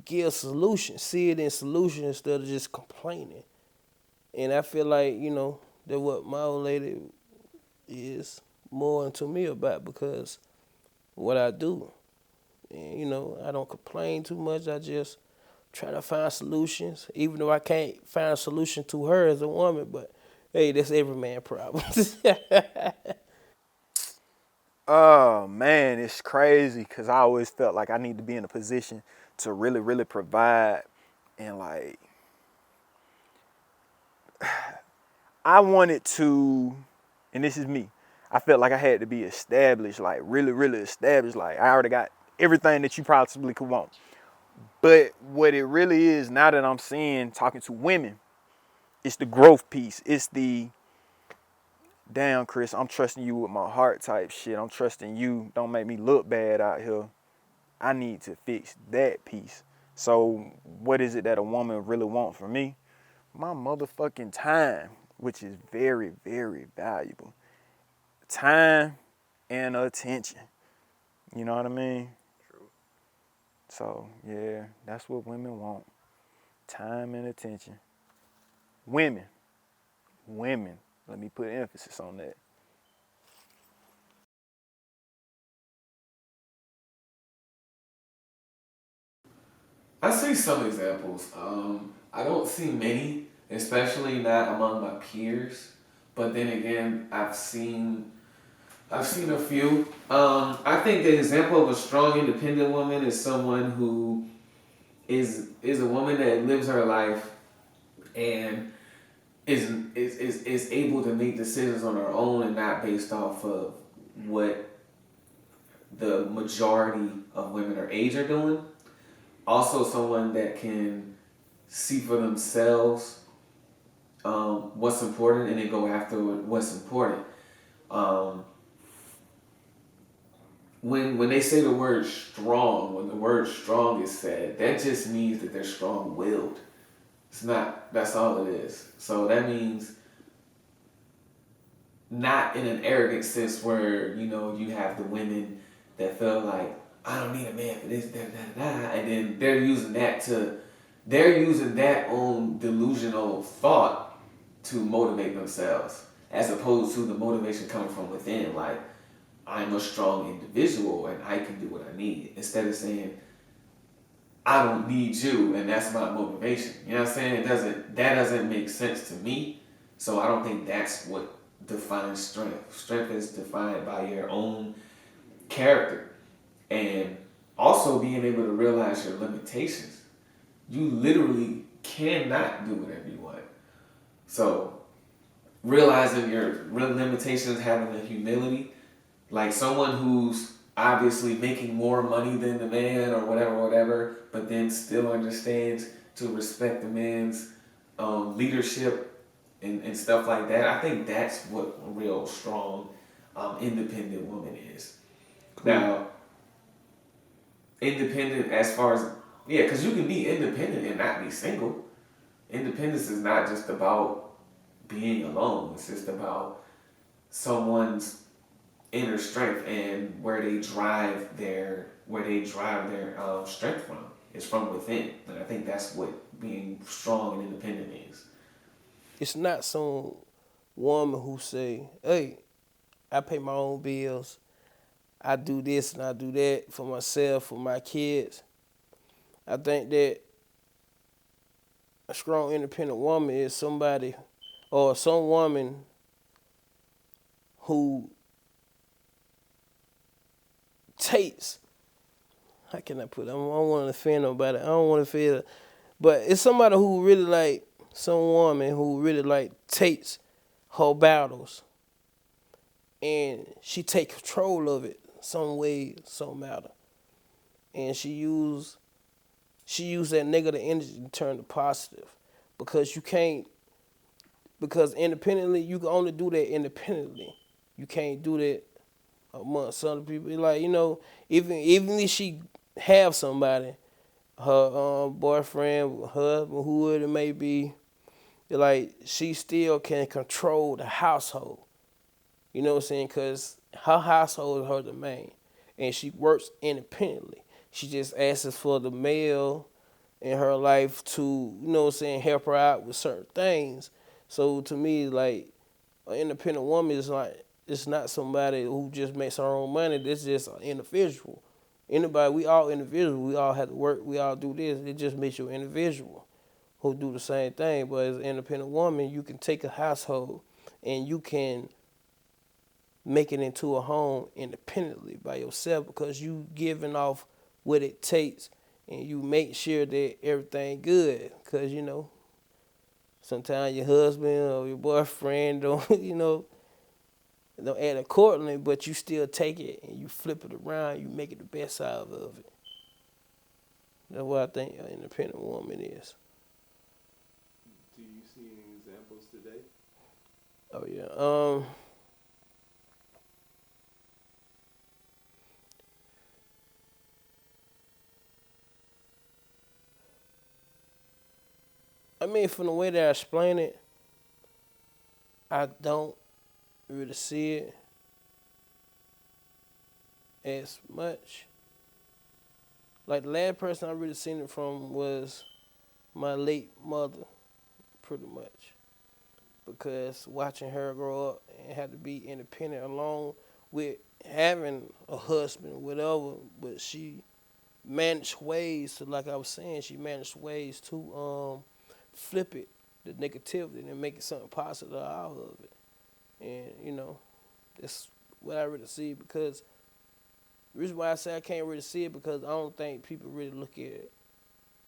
give a solution. See it in solution instead of just complaining. And I feel like, that what my old lady is more into me about because what I do. And, I don't complain too much. I just try to find solutions, even though I can't find a solution to her as a woman. But, hey, that's every man problem. Oh man, it's crazy because I always felt like I need to be in a position to really, really provide. And like, I wanted to, and this is me, I felt like I had to be established, like really, really established. Like I already got everything that you possibly could want. But what it really is now that I'm seeing, talking to women, it's the growth piece. It's the, damn, Chris, I'm trusting you with my heart type shit. I'm trusting you. Don't make me look bad out here. I need to fix that piece. So what is it that a woman really wants from me? My motherfucking time, which is very, very valuable. Time and attention. You know what I mean? True. So, yeah, that's what women want. Time and attention. Women. Let me put emphasis on that. I see some examples. I don't see many, especially not among my peers. But then again, I've seen a few. I think the example of a strong, independent woman is someone who is a woman that lives her life and is able to make decisions on her own and not based off of what the majority of women her age are doing. Also, someone that can see for themselves what's important and then go after what's important. Um, when they say the word strong, when the word strong is said, that just means that they're strong willed. It's not, that's all it is. So that means not in an arrogant sense where, you know, you have the women that feel like, I don't need a man for this, that, and then they're using that own delusional thought to motivate themselves, as opposed to the motivation coming from within, like, I'm a strong individual and I can do what I need, instead of saying, I don't need you and that's my motivation. You know what I'm saying? That doesn't make sense to me. So I don't think that's what defines strength. Strength is defined by your own character and also being able to realize your limitations. You literally cannot do whatever you want. So realizing your real limitations, having the humility, like someone who's obviously making more money than the man or whatever, but then still understands to respect the man's leadership and stuff like that. I think that's what a real strong, independent woman is. Cool. Now, independent as far as, yeah, because you can be independent and not be single. Independence is not just about being alone. It's just about someone's inner strength and where they drive their strength from. It's from within, and I think that's what being strong and independent is. It's not some woman who say, "Hey, I pay my own bills. I do this and I do that for myself, for my kids." I think that a strong, independent woman is somebody or some woman who takes. How can I put it? I don't want to offend nobody. I don't want to feel, but it's somebody who really like some woman who really like takes her battles and she take control of it some way, some matter, and she use that negative energy to turn to positive, because you can't, because independently you can only do that independently. You can't do that amongst other people. Like, you know, even if she have somebody, her boyfriend, husband, whoever it may be, like she still can control the household. You know what I'm saying? Because her household is her domain, and she works independently. She just asks for the male in her life to, you know what I'm saying, help her out with certain things. So to me, like, an independent woman is like, it's not somebody who just makes her own money. This is just an individual. Anybody, we all individuals. We all have to work. We all do this. It just makes you an individual who do the same thing. But as an independent woman, you can take a household and you can make it into a home independently by yourself, because you giving off what it takes and you make sure that everything good. Because, you know, sometimes your husband or your boyfriend don't, you know, don't act accordingly, but you still take it and you flip it around, you make it the best out of it. That's what I think an independent woman is. Do you see any examples today? Oh yeah. I mean, from the way that I explain it, I don't really see it as much. Like the last person I really seen it from was my late mother, pretty much. Because watching her grow up and have to be independent along with having a husband, whatever, but she managed ways to, like I was saying, she managed ways to flip it, the negativity, and make it something positive out of it. And, you know, that's what I really see, because the reason why I say I can't really see it, because I don't think people really look at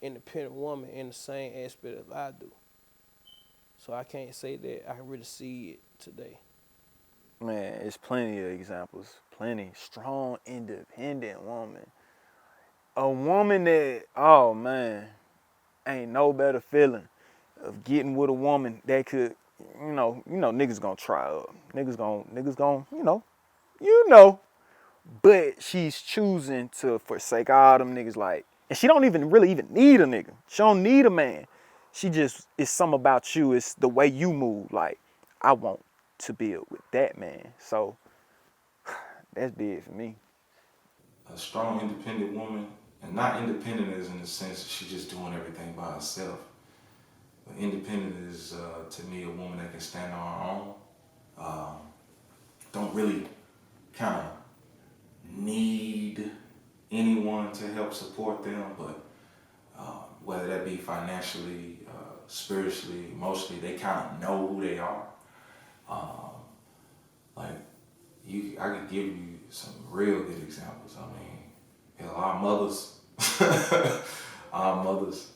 independent woman in the same aspect as I do. So I can't say that I can really see it today. Man, it's plenty of examples. Plenty. Strong, independent woman. A woman that, oh man, ain't no better feeling of getting with a woman that could, niggas gonna try up. Niggas gonna, you know. But she's choosing to forsake all them niggas, like, and she don't even really need a nigga. She don't need a man. She just, it's something about you. It's the way you move. Like, I want to build with that man. So that's big for me. A strong, independent woman, and not independent as in the sense that she's just doing everything by herself. But independent is, to me, a woman that can stand on her own. Don't really kind of need anyone to help support them, but whether that be financially, spiritually, emotionally, they kind of know who they are. Like I could give you some real good examples. I mean, our mothers, our mothers,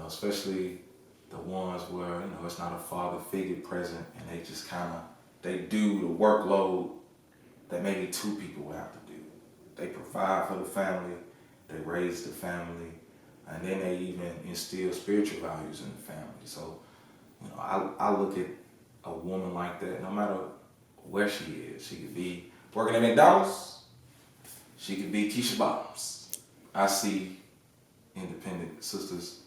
especially the ones where it's not a father figure present, and they just kind of they do the workload that maybe two people would have to do. They provide for the family, they raise the family, and then they even instill spiritual values in the family. So, I look at a woman like that, no matter where she is. She could be working at McDonald's, she could be Keisha Bottoms. I see independent sisters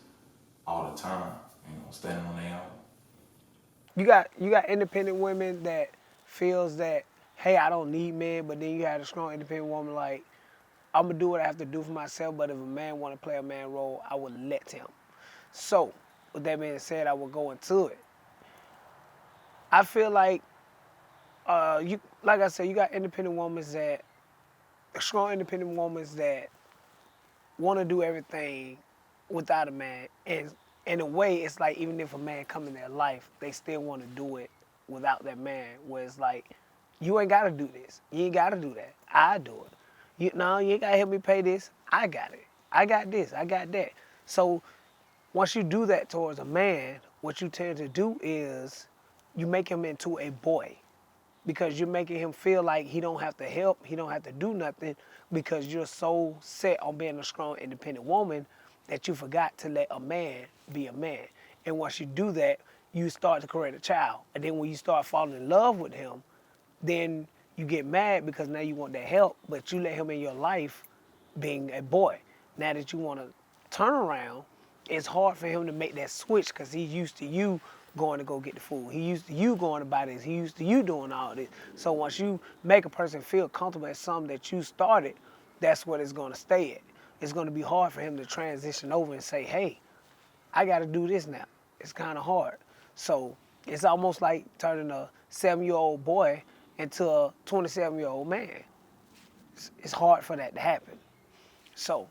all the time, standing on their own. You got independent women that feels that, hey, I don't need men, but then you had a strong independent woman like, I'm gonna do what I have to do for myself, but if a man wanna play a man role, I would let him. So, with that being said, I will go into it. I feel like like I said, you got strong independent women that want to do everything without a man, and in a way, it's like even if a man come in their life, they still want to do it without that man. Where it's like, you ain't gotta do this, you ain't gotta do that. I do it. You ain't gotta help me pay this. I got it. I got this. I got that. So once you do that towards a man, what you tend to do is you make him into a boy, because you're making him feel like he don't have to help, he don't have to do nothing, because you're so set on being a strong, independent woman that you forgot to let a man be a man. And once you do that, you start to create a child. And then when you start falling in love with him, then you get mad because now you want that help, but you let him in your life being a boy. Now that you want to turn around, it's hard for him to make that switch because he's used to you going to go get the food. He used to you going to buy this. He used to you doing all this. So once you make a person feel comfortable at something that you started, that's what it's going to stay at. It's going to be hard for him to transition over and say, hey, I got to do this now. It's kind of hard. So it's almost like turning a 7-year-old boy into a 27-year-old man. It's hard for that to happen. So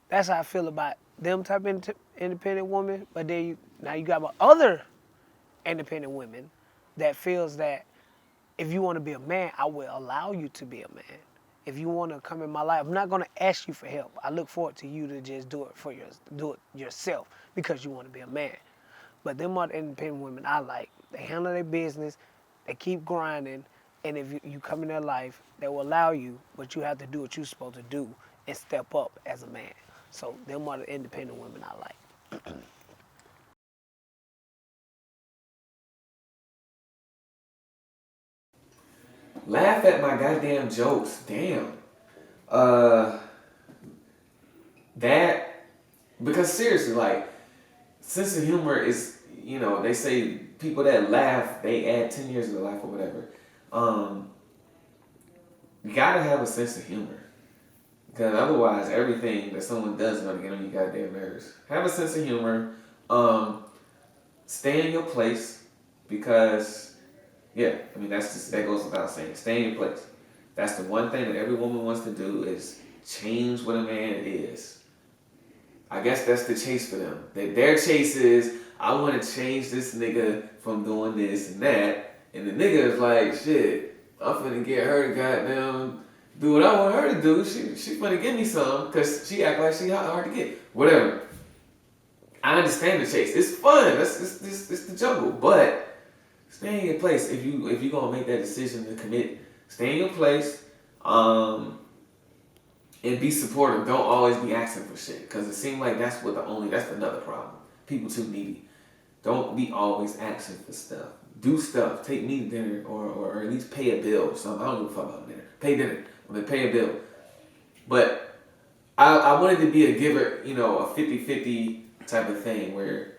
that's how I feel about them type of independent women. But then now you got other independent women that feels that if you want to be a man, I will allow you to be a man. If you want to come in my life, I'm not going to ask you for help. I look forward to you to just do it yourself because you want to be a man. But them other independent women I like, they handle their business, they keep grinding, and if you come in their life, they will allow you, but you have to do what you're supposed to do and step up as a man. So them are the independent women I like. Laugh at my goddamn jokes. Damn. Uh, that because seriously, like, sense of humor is, they say people that laugh, they add 10 years of their life or whatever. You gotta have a sense of humor. Because otherwise, everything that someone does is gonna get on your goddamn nerves. Have a sense of humor. Stay in your place, because, yeah, I mean, that goes without saying. Stay in your place. That's the one thing that every woman wants to do, is change what a man is. I guess that's the chase for them. Their chase is, I want to change this nigga from doing this and that. And the nigga is like, shit, I'm finna get her to goddamn do what I want her to do. She finna give me some because she act like she hard to get. Whatever. I understand the chase. It's fun. It's the jungle. But stay in your place. If you gonna make that decision to commit, stay in your place. And be supportive. Don't always be asking for shit, because it seems like that's another problem. People too needy. Don't be always asking for stuff. Do stuff. Take me to dinner, or at least pay a bill or something. I don't give a fuck about dinner. Pay dinner. Pay a bill. But I wanted to be a giver, a 50-50 type of thing where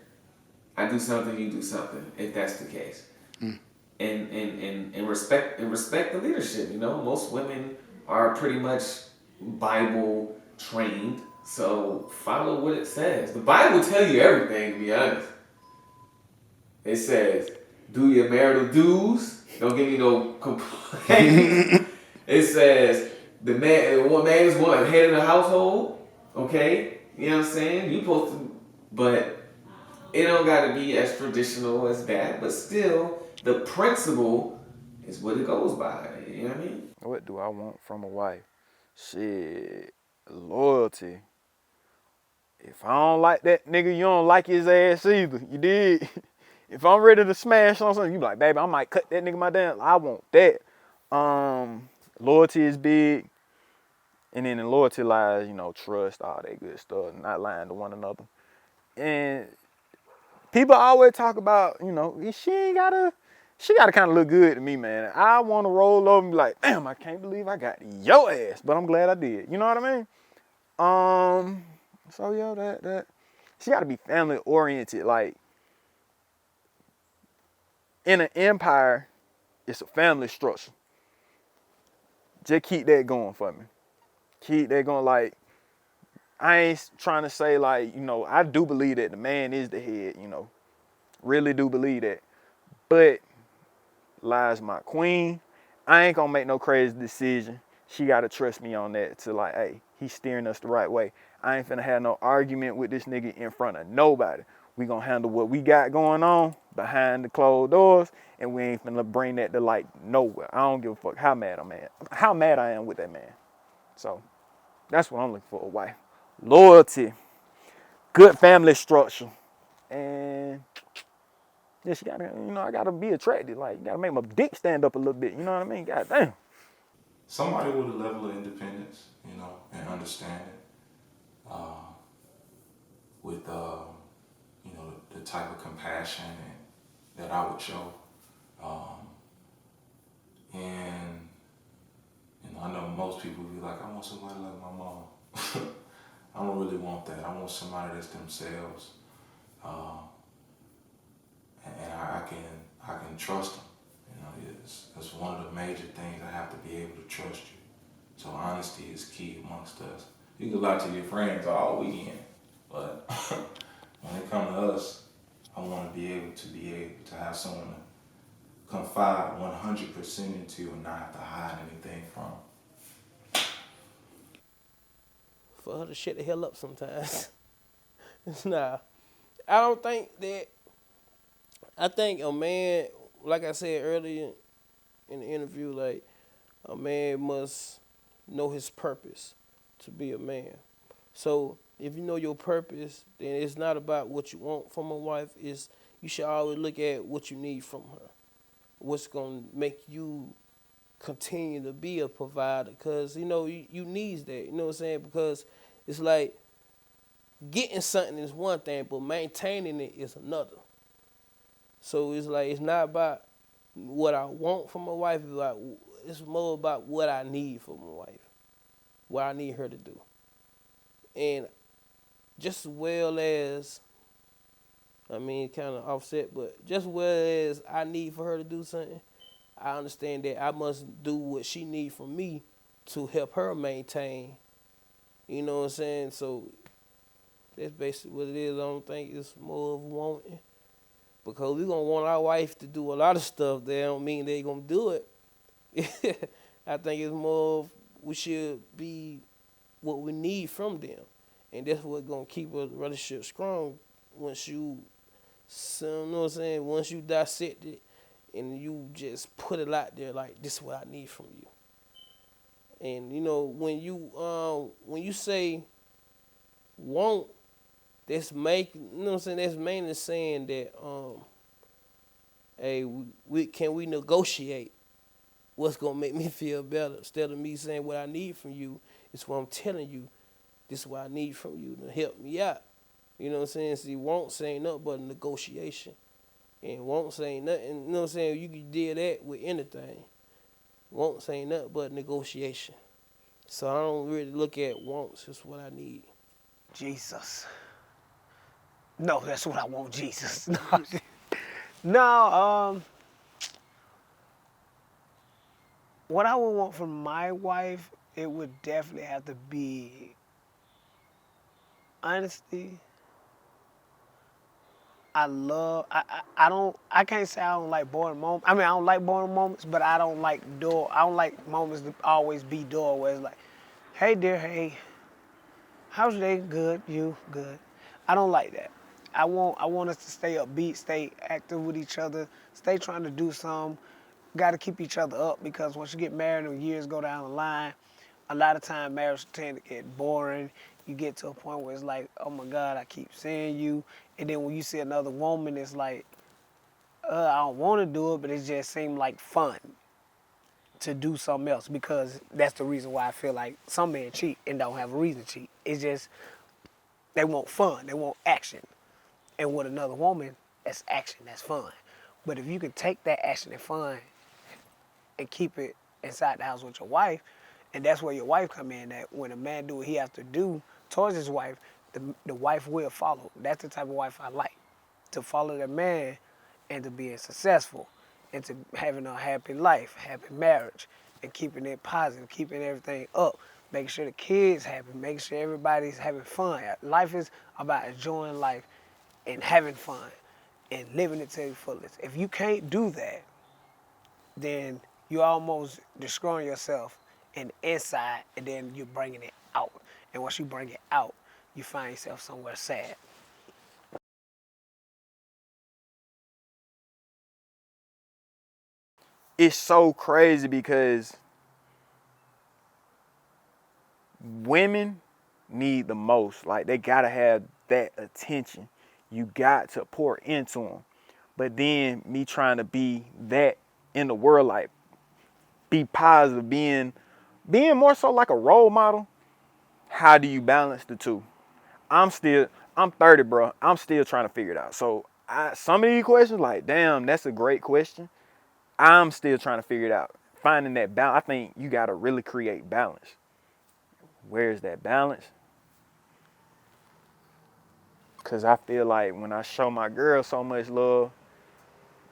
I do something, you do something, if that's the case. and respect the leadership. You know, most women are pretty much Bible trained, so follow what it says. The Bible tell you everything. To be honest, it says do your marital dues. Don't give me no complaints. It says one man is one head of the household. Okay, you know what I'm saying. You supposed to, but it don't got to be as traditional as that. But still, the principle is what it goes by. You know what I mean? What do I want from a wife? Shit, loyalty. If I don't like that nigga, you don't like his ass either. You did. If I'm ready to smash on something, you be like, baby, I might cut that nigga my damn. I want that. Loyalty is big. And then in loyalty lies, you know, trust, all that good stuff, not lying to one another. And people always talk about, you know, she gotta kind of look good to me, man. I want to roll over and be like, damn, I can't believe I got your ass, but I'm glad I did. You know what I mean? So yeah, that she gotta be family oriented. Like in an empire, it's a family structure. Just keep that going for me. Keep that going. Like I ain't trying to say like, you know, I do believe that the man is the head, you know. Really do believe that. But lies my queen. I ain't gonna make no crazy decision. She gotta trust me on that to like, hey, he's steering us the right way. I ain't finna have no argument with this nigga in front of nobody. We gonna handle what we got going on behind the closed doors, and we ain't finna bring that to light nowhere. I don't give a fuck how mad I am with that man. So that's what I'm looking for, a wife. Loyalty, good family structure, and yeah, she gotta, you know, I gotta be attracted. Like, you gotta make my dick stand up a little bit. You know what I mean? God damn. Somebody with a level of independence, you know, and understanding, with you know, the type of compassion that I would show, and you know, I know most people be like, I want somebody like my mom. I don't really want that. I want somebody that's themselves, and I can trust them. You know, it's one of the major things. I have to be able to trust you. So honesty is key amongst us. You can lie to your friends all weekend, but when it comes to us, I want to be able to have someone to confide 100% into and not have to hide anything from. For her to shut the hell up sometimes. Nah, I don't think that. I think a man, like I said earlier in the interview, like a man must know his purpose to be a man. So if you know your purpose, then it's not about what you want from a wife. It's you should always look at what you need from her. What's gonna make you continue to be a provider? Cause you know you needs that. You know what I'm saying? Because it's like getting something is one thing, but maintaining it is another. So it's like it's not about what I want from a wife. It's more about what I need from a wife, what I need her to do, and just as well as I mean, kind of offset, but just as well as I need for her to do something, I understand that I must do what she needs from me to help her maintain. You know what I'm saying? So that's basically what it is. I don't think it's more of wanting. Because we're going to want our wife to do a lot of stuff. That don't mean they're going to do it. I think it's more of we should be what we need from them. And that's what's going to keep a relationship strong once you, so, you know what I'm saying, once you dissect it and you just put it out there like, this is what I need from you. And, you know, when you say want, that's you know what I'm saying, that's mainly saying that, hey, can we negotiate what's gonna make me feel better? Instead of me saying what I need from you, it's what I'm telling you. This is what I need from you to help me out. You know what I'm saying? See, won't say nothing but negotiation, and won't say nothing. You know what I'm saying? You can deal that with anything. Won't say nothing but negotiation. So I don't really look at wants. It's what I need. Jesus. No, that's what I want, Jesus. No, what I would want from my wife, it would definitely have to be honesty. I can't say I don't like boring moments. I mean, I don't like boring moments, but I don't like moments to always be dull where it's like, hey dear, hey, how's your day? Good, you, good. I don't like that. I want us to stay upbeat, stay active with each other, stay trying to do something. Got to keep each other up because once you get married and years go down the line, a lot of time marriage tend to get boring. You get to a point where it's like, oh my God, I keep seeing you. And then when you see another woman, it's like, I don't want to do it, but it just seemed like fun to do something else because that's the reason why I feel like some men cheat and don't have a reason to cheat. It's just they want fun, they want action. And with another woman, that's action, that's fun. But if you can take that action and fun and keep it inside the house with your wife, and that's where your wife come in. That when a man do what he has to do towards his wife, the wife will follow. That's the type of wife I like, to follow the man, and to being successful, and to having a happy life, happy marriage, and keeping it positive, keeping everything up, making sure the kids happy, making sure everybody's having fun. Life is about enjoying life and having fun and living it to the fullest. If you can't do that, then you're almost destroying yourself in the inside, and then you're bringing it out. And once you bring it out, you find yourself somewhere sad. It's so crazy because women need the most. Like, they gotta have that attention. You got to pour into them. But then me trying to be that in the world, like be positive, being more so like a role model. How do you balance the two? I'm 30, bro. I'm still trying to figure it out. So some of these questions, like, damn, that's a great question. I'm still trying to figure it out. Finding that balance. I think you got to really create balance. Where's that balance? Because I feel like when I show my girl so much love,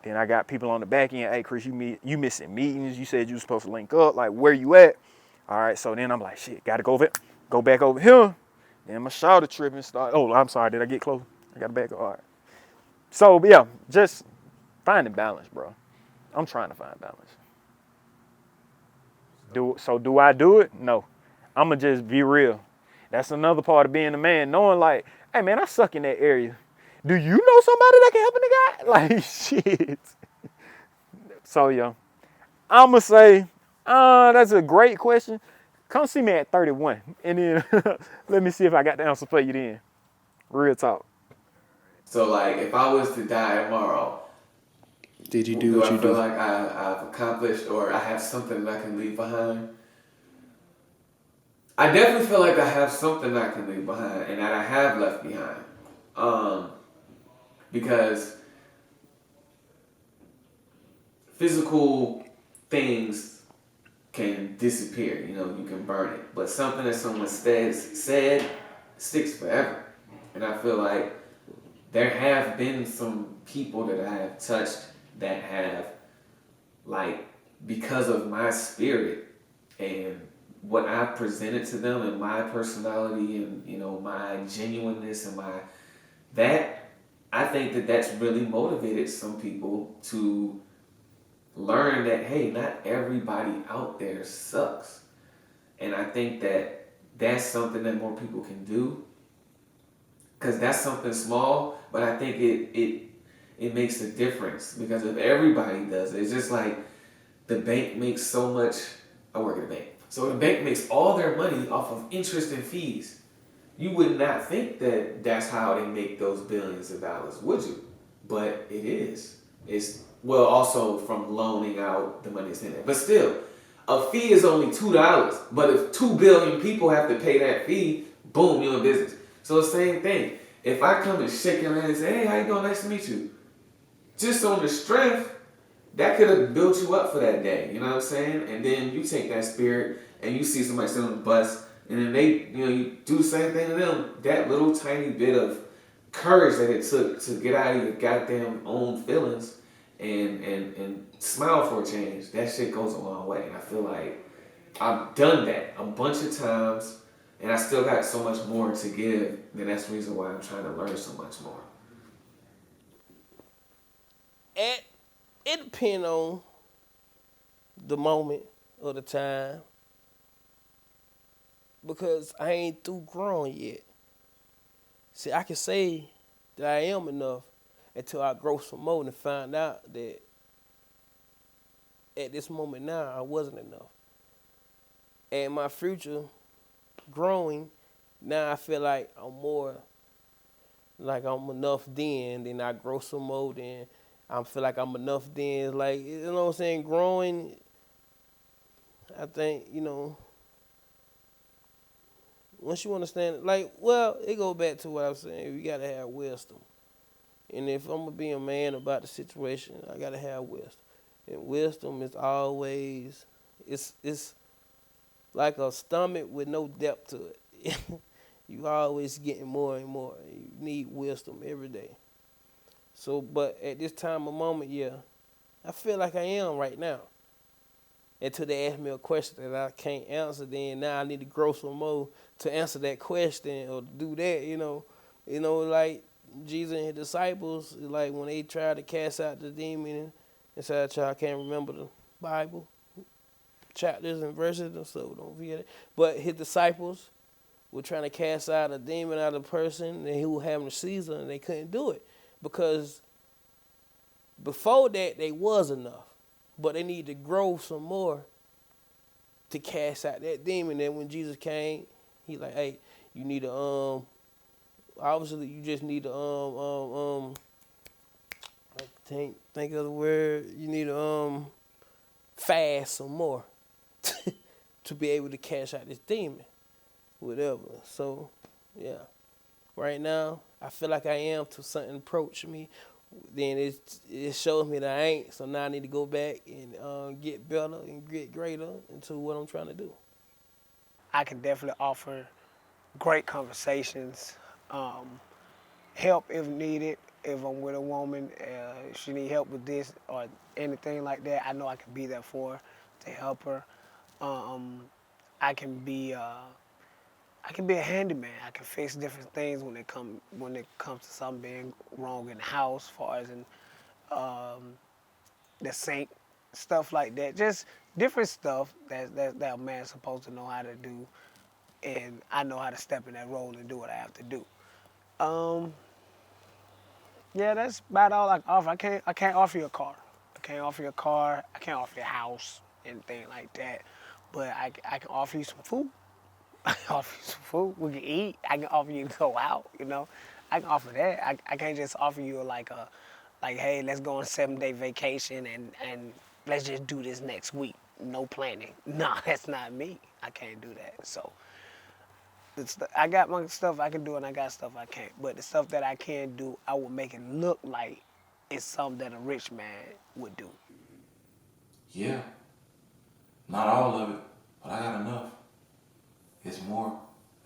then I got people on the back end. Hey, Chris, you missing meetings. You said you were supposed to link up. Like, where you at? All right, so then I'm like, shit, got to go back over here. Then my shoulder tripping start. Oh, I'm sorry. Did I get close? I got to back up. All right. So, yeah, just finding balance, bro. I'm trying to find balance. Do I do it? No. I'm going to just be real. That's another part of being a man, knowing like, hey, man, I suck in that area. Do you know somebody that can help a nigga out? Like, shit. So, yeah, I'm going to say, that's a great question. Come see me at 31, and then let me see if I got the answer for you then. Real talk. So, like, if I was to die tomorrow, Did you do what I you feel do? like I've accomplished or I have something that I can leave behind? I definitely feel like I have something I can leave behind and that I have left behind. Because physical things can disappear, you can burn it. But something that someone said sticks forever. And I feel like there have been some people that I have touched that have, like, because of my spirit and what I presented to them and my personality and, my genuineness and I think that that's really motivated some people to learn that, hey, not everybody out there sucks. And I think that that's something that more people can do, because that's something small, but I think it makes a difference, because if everybody does it, it's just like the bank makes so much. I work at a bank. So the bank makes all their money off of interest and fees. You would not think that that's how they make those billions of dollars, would you? But it is. It's, well, also from loaning out the money that's in it. But still, a fee is only $2. But if 2 billion people have to pay that fee, boom, you're in business. So the same thing. If I come and shake your hand and say, hey, how you doing? Nice to meet you. Just on the strength, that could have built you up for that day. You know what I'm saying? And then you take that spirit and you see somebody sitting on the bus, and then they, you do the same thing to them. That little tiny bit of courage that it took to get out of your goddamn own feelings and and smile for a change, that shit goes a long way. And I feel like I've done that a bunch of times, and I still got so much more to give. And that's the reason why I'm trying to learn so much more. It depends on the moment or the time because I ain't through growing yet. See, I can say that I am enough until I grow some more and find out that at this moment now I wasn't enough. And my future growing, now I feel like I'm more like I'm enough then I grow some more, then I feel like I'm enough then. Like, you know what I'm saying? Growing, I think, once you understand it, like, well, it go back to what I was saying. You gotta have wisdom. And if I'm gonna be a man about the situation, I gotta have wisdom. And wisdom is always, it's like a stomach with no depth to it. You always getting more and more. You need wisdom every day. So, but at this time of moment, yeah, I feel like I am right now. Until they ask me a question that I can't answer, then now I need to grow some more to answer that question or do that, like Jesus and his disciples, like when they tried to cast out the demon inside the child, I can't remember the Bible chapters and verses, and so don't forget it. But his disciples were trying to cast out a demon out of a person, and he was having a seizure, and they couldn't do it because before that they was enough, but they need to grow some more to cast out that demon. And when Jesus came, he like, hey, you need to obviously you just need to I can't think of the word. You need to fast some more to be able to cast out this demon, whatever. So, yeah. Right now, I feel like I am till something approach me. Then it shows me that I ain't. So now I need to go back and get better and get greater into what I'm trying to do. I can definitely offer great conversations, help if needed. If I'm with a woman, if she need help with this or anything like that, I know I can be there for her to help her. Um, I can be a handyman. I can fix different things when it comes to something being wrong in the house, as far as in the sink, stuff like that. Just different stuff that a man's supposed to know how to do, and I know how to step in that role and do what I have to do. Um, yeah, that's about all I can offer. I can't offer you a car. I can't offer you a car. I can't offer you a house, anything like that. But I can offer you some food. I can offer you some food. We can eat. I can offer you to go out. I can offer that. I can't just offer you like, hey, let's go on a 7-day vacation and let's just do this next week. No planning. No, that's not me. I can't do that. So I got my stuff I can do and I got stuff I can't. But the stuff that I can do, I will make it look like it's something that a rich man would do. Yeah, not all of it, but I got enough. It's more.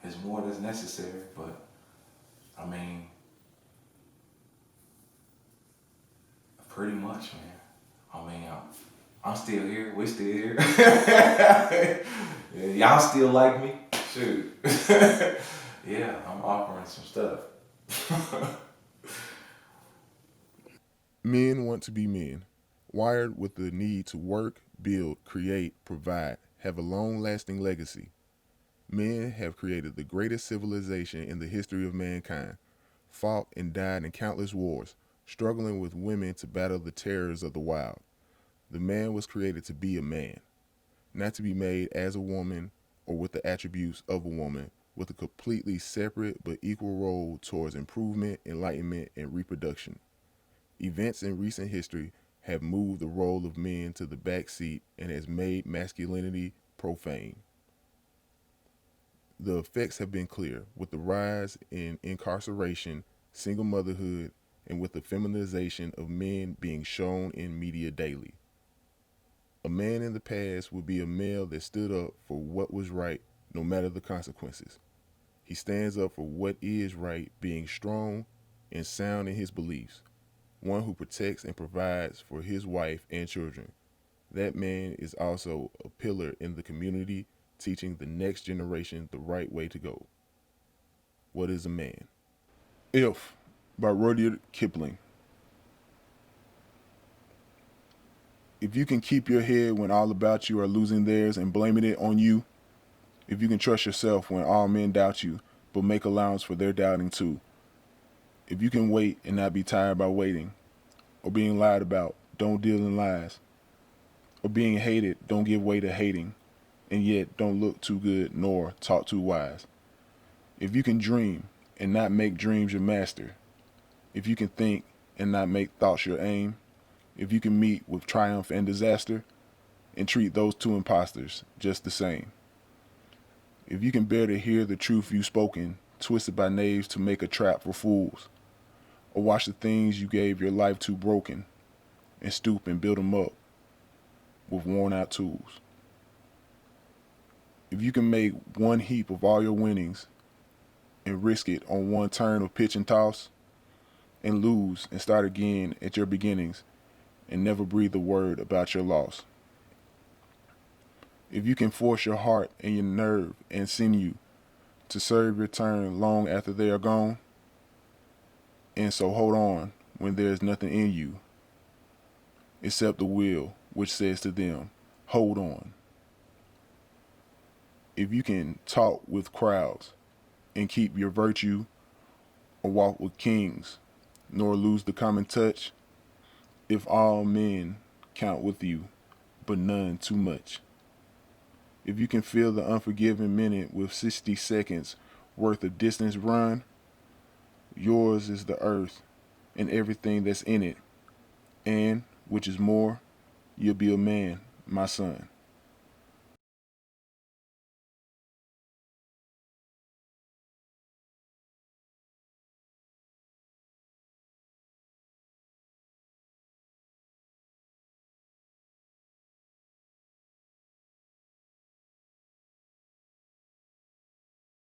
It's more that's necessary, but I mean, pretty much, man. I mean, I'm still here. We're still here. Yeah, y'all still like me? Shoot. Yeah, I'm offering some stuff. Men want to be men, wired with the need to work, build, create, provide, have a long lasting legacy. Men have created the greatest civilization in the history of mankind, fought and died in countless wars, struggling with women to battle the terrors of the wild. The man was created to be a man, not to be made as a woman or with the attributes of a woman, with a completely separate but equal role towards improvement, enlightenment, and reproduction. Events in recent history have moved the role of men to the back seat and has made masculinity profane. The effects have been clear with the rise in incarceration, single motherhood, and with the feminization of men being shown in media daily. A man in the past would be a male that stood up for what was right, no matter the consequences. He stands up for what is right, being strong and sound in his beliefs. one who protects and provides for his wife and children. That man is also a pillar in the community, teaching the next generation the right way to go. What is a man? If, by Rudyard Kipling. If you can keep your head when all about you are losing theirs and blaming it on you, if you can trust yourself when all men doubt you, but make allowance for their doubting too, if you can wait and not be tired by waiting, or being lied about, don't deal in lies, or being hated, don't give way to hating, and yet don't look too good nor talk too wise. If you can dream and not make dreams your master, if you can think and not make thoughts your aim, if you can meet with triumph and disaster and treat those two impostors just the same, if you can bear to hear the truth you've spoken, twisted by knaves to make a trap for fools, or watch the things you gave your life to broken and stoop and build them up with worn out tools. If you can make one heap of all your winnings and risk it on one turn of pitch and toss, and lose and start again at your beginnings and never breathe a word about your loss. If you can force your heart and your nerve and sinew to serve your turn long after they are gone, and so hold on when there is nothing in you except the will which says to them, hold on. If you can talk with crowds and keep your virtue, or walk with kings, nor lose the common touch, if all men count with you, but none too much. If you can fill the unforgiving minute with 60 seconds worth of distance run, yours is the earth and everything that's in it, and, which is more, you'll be a man, my son.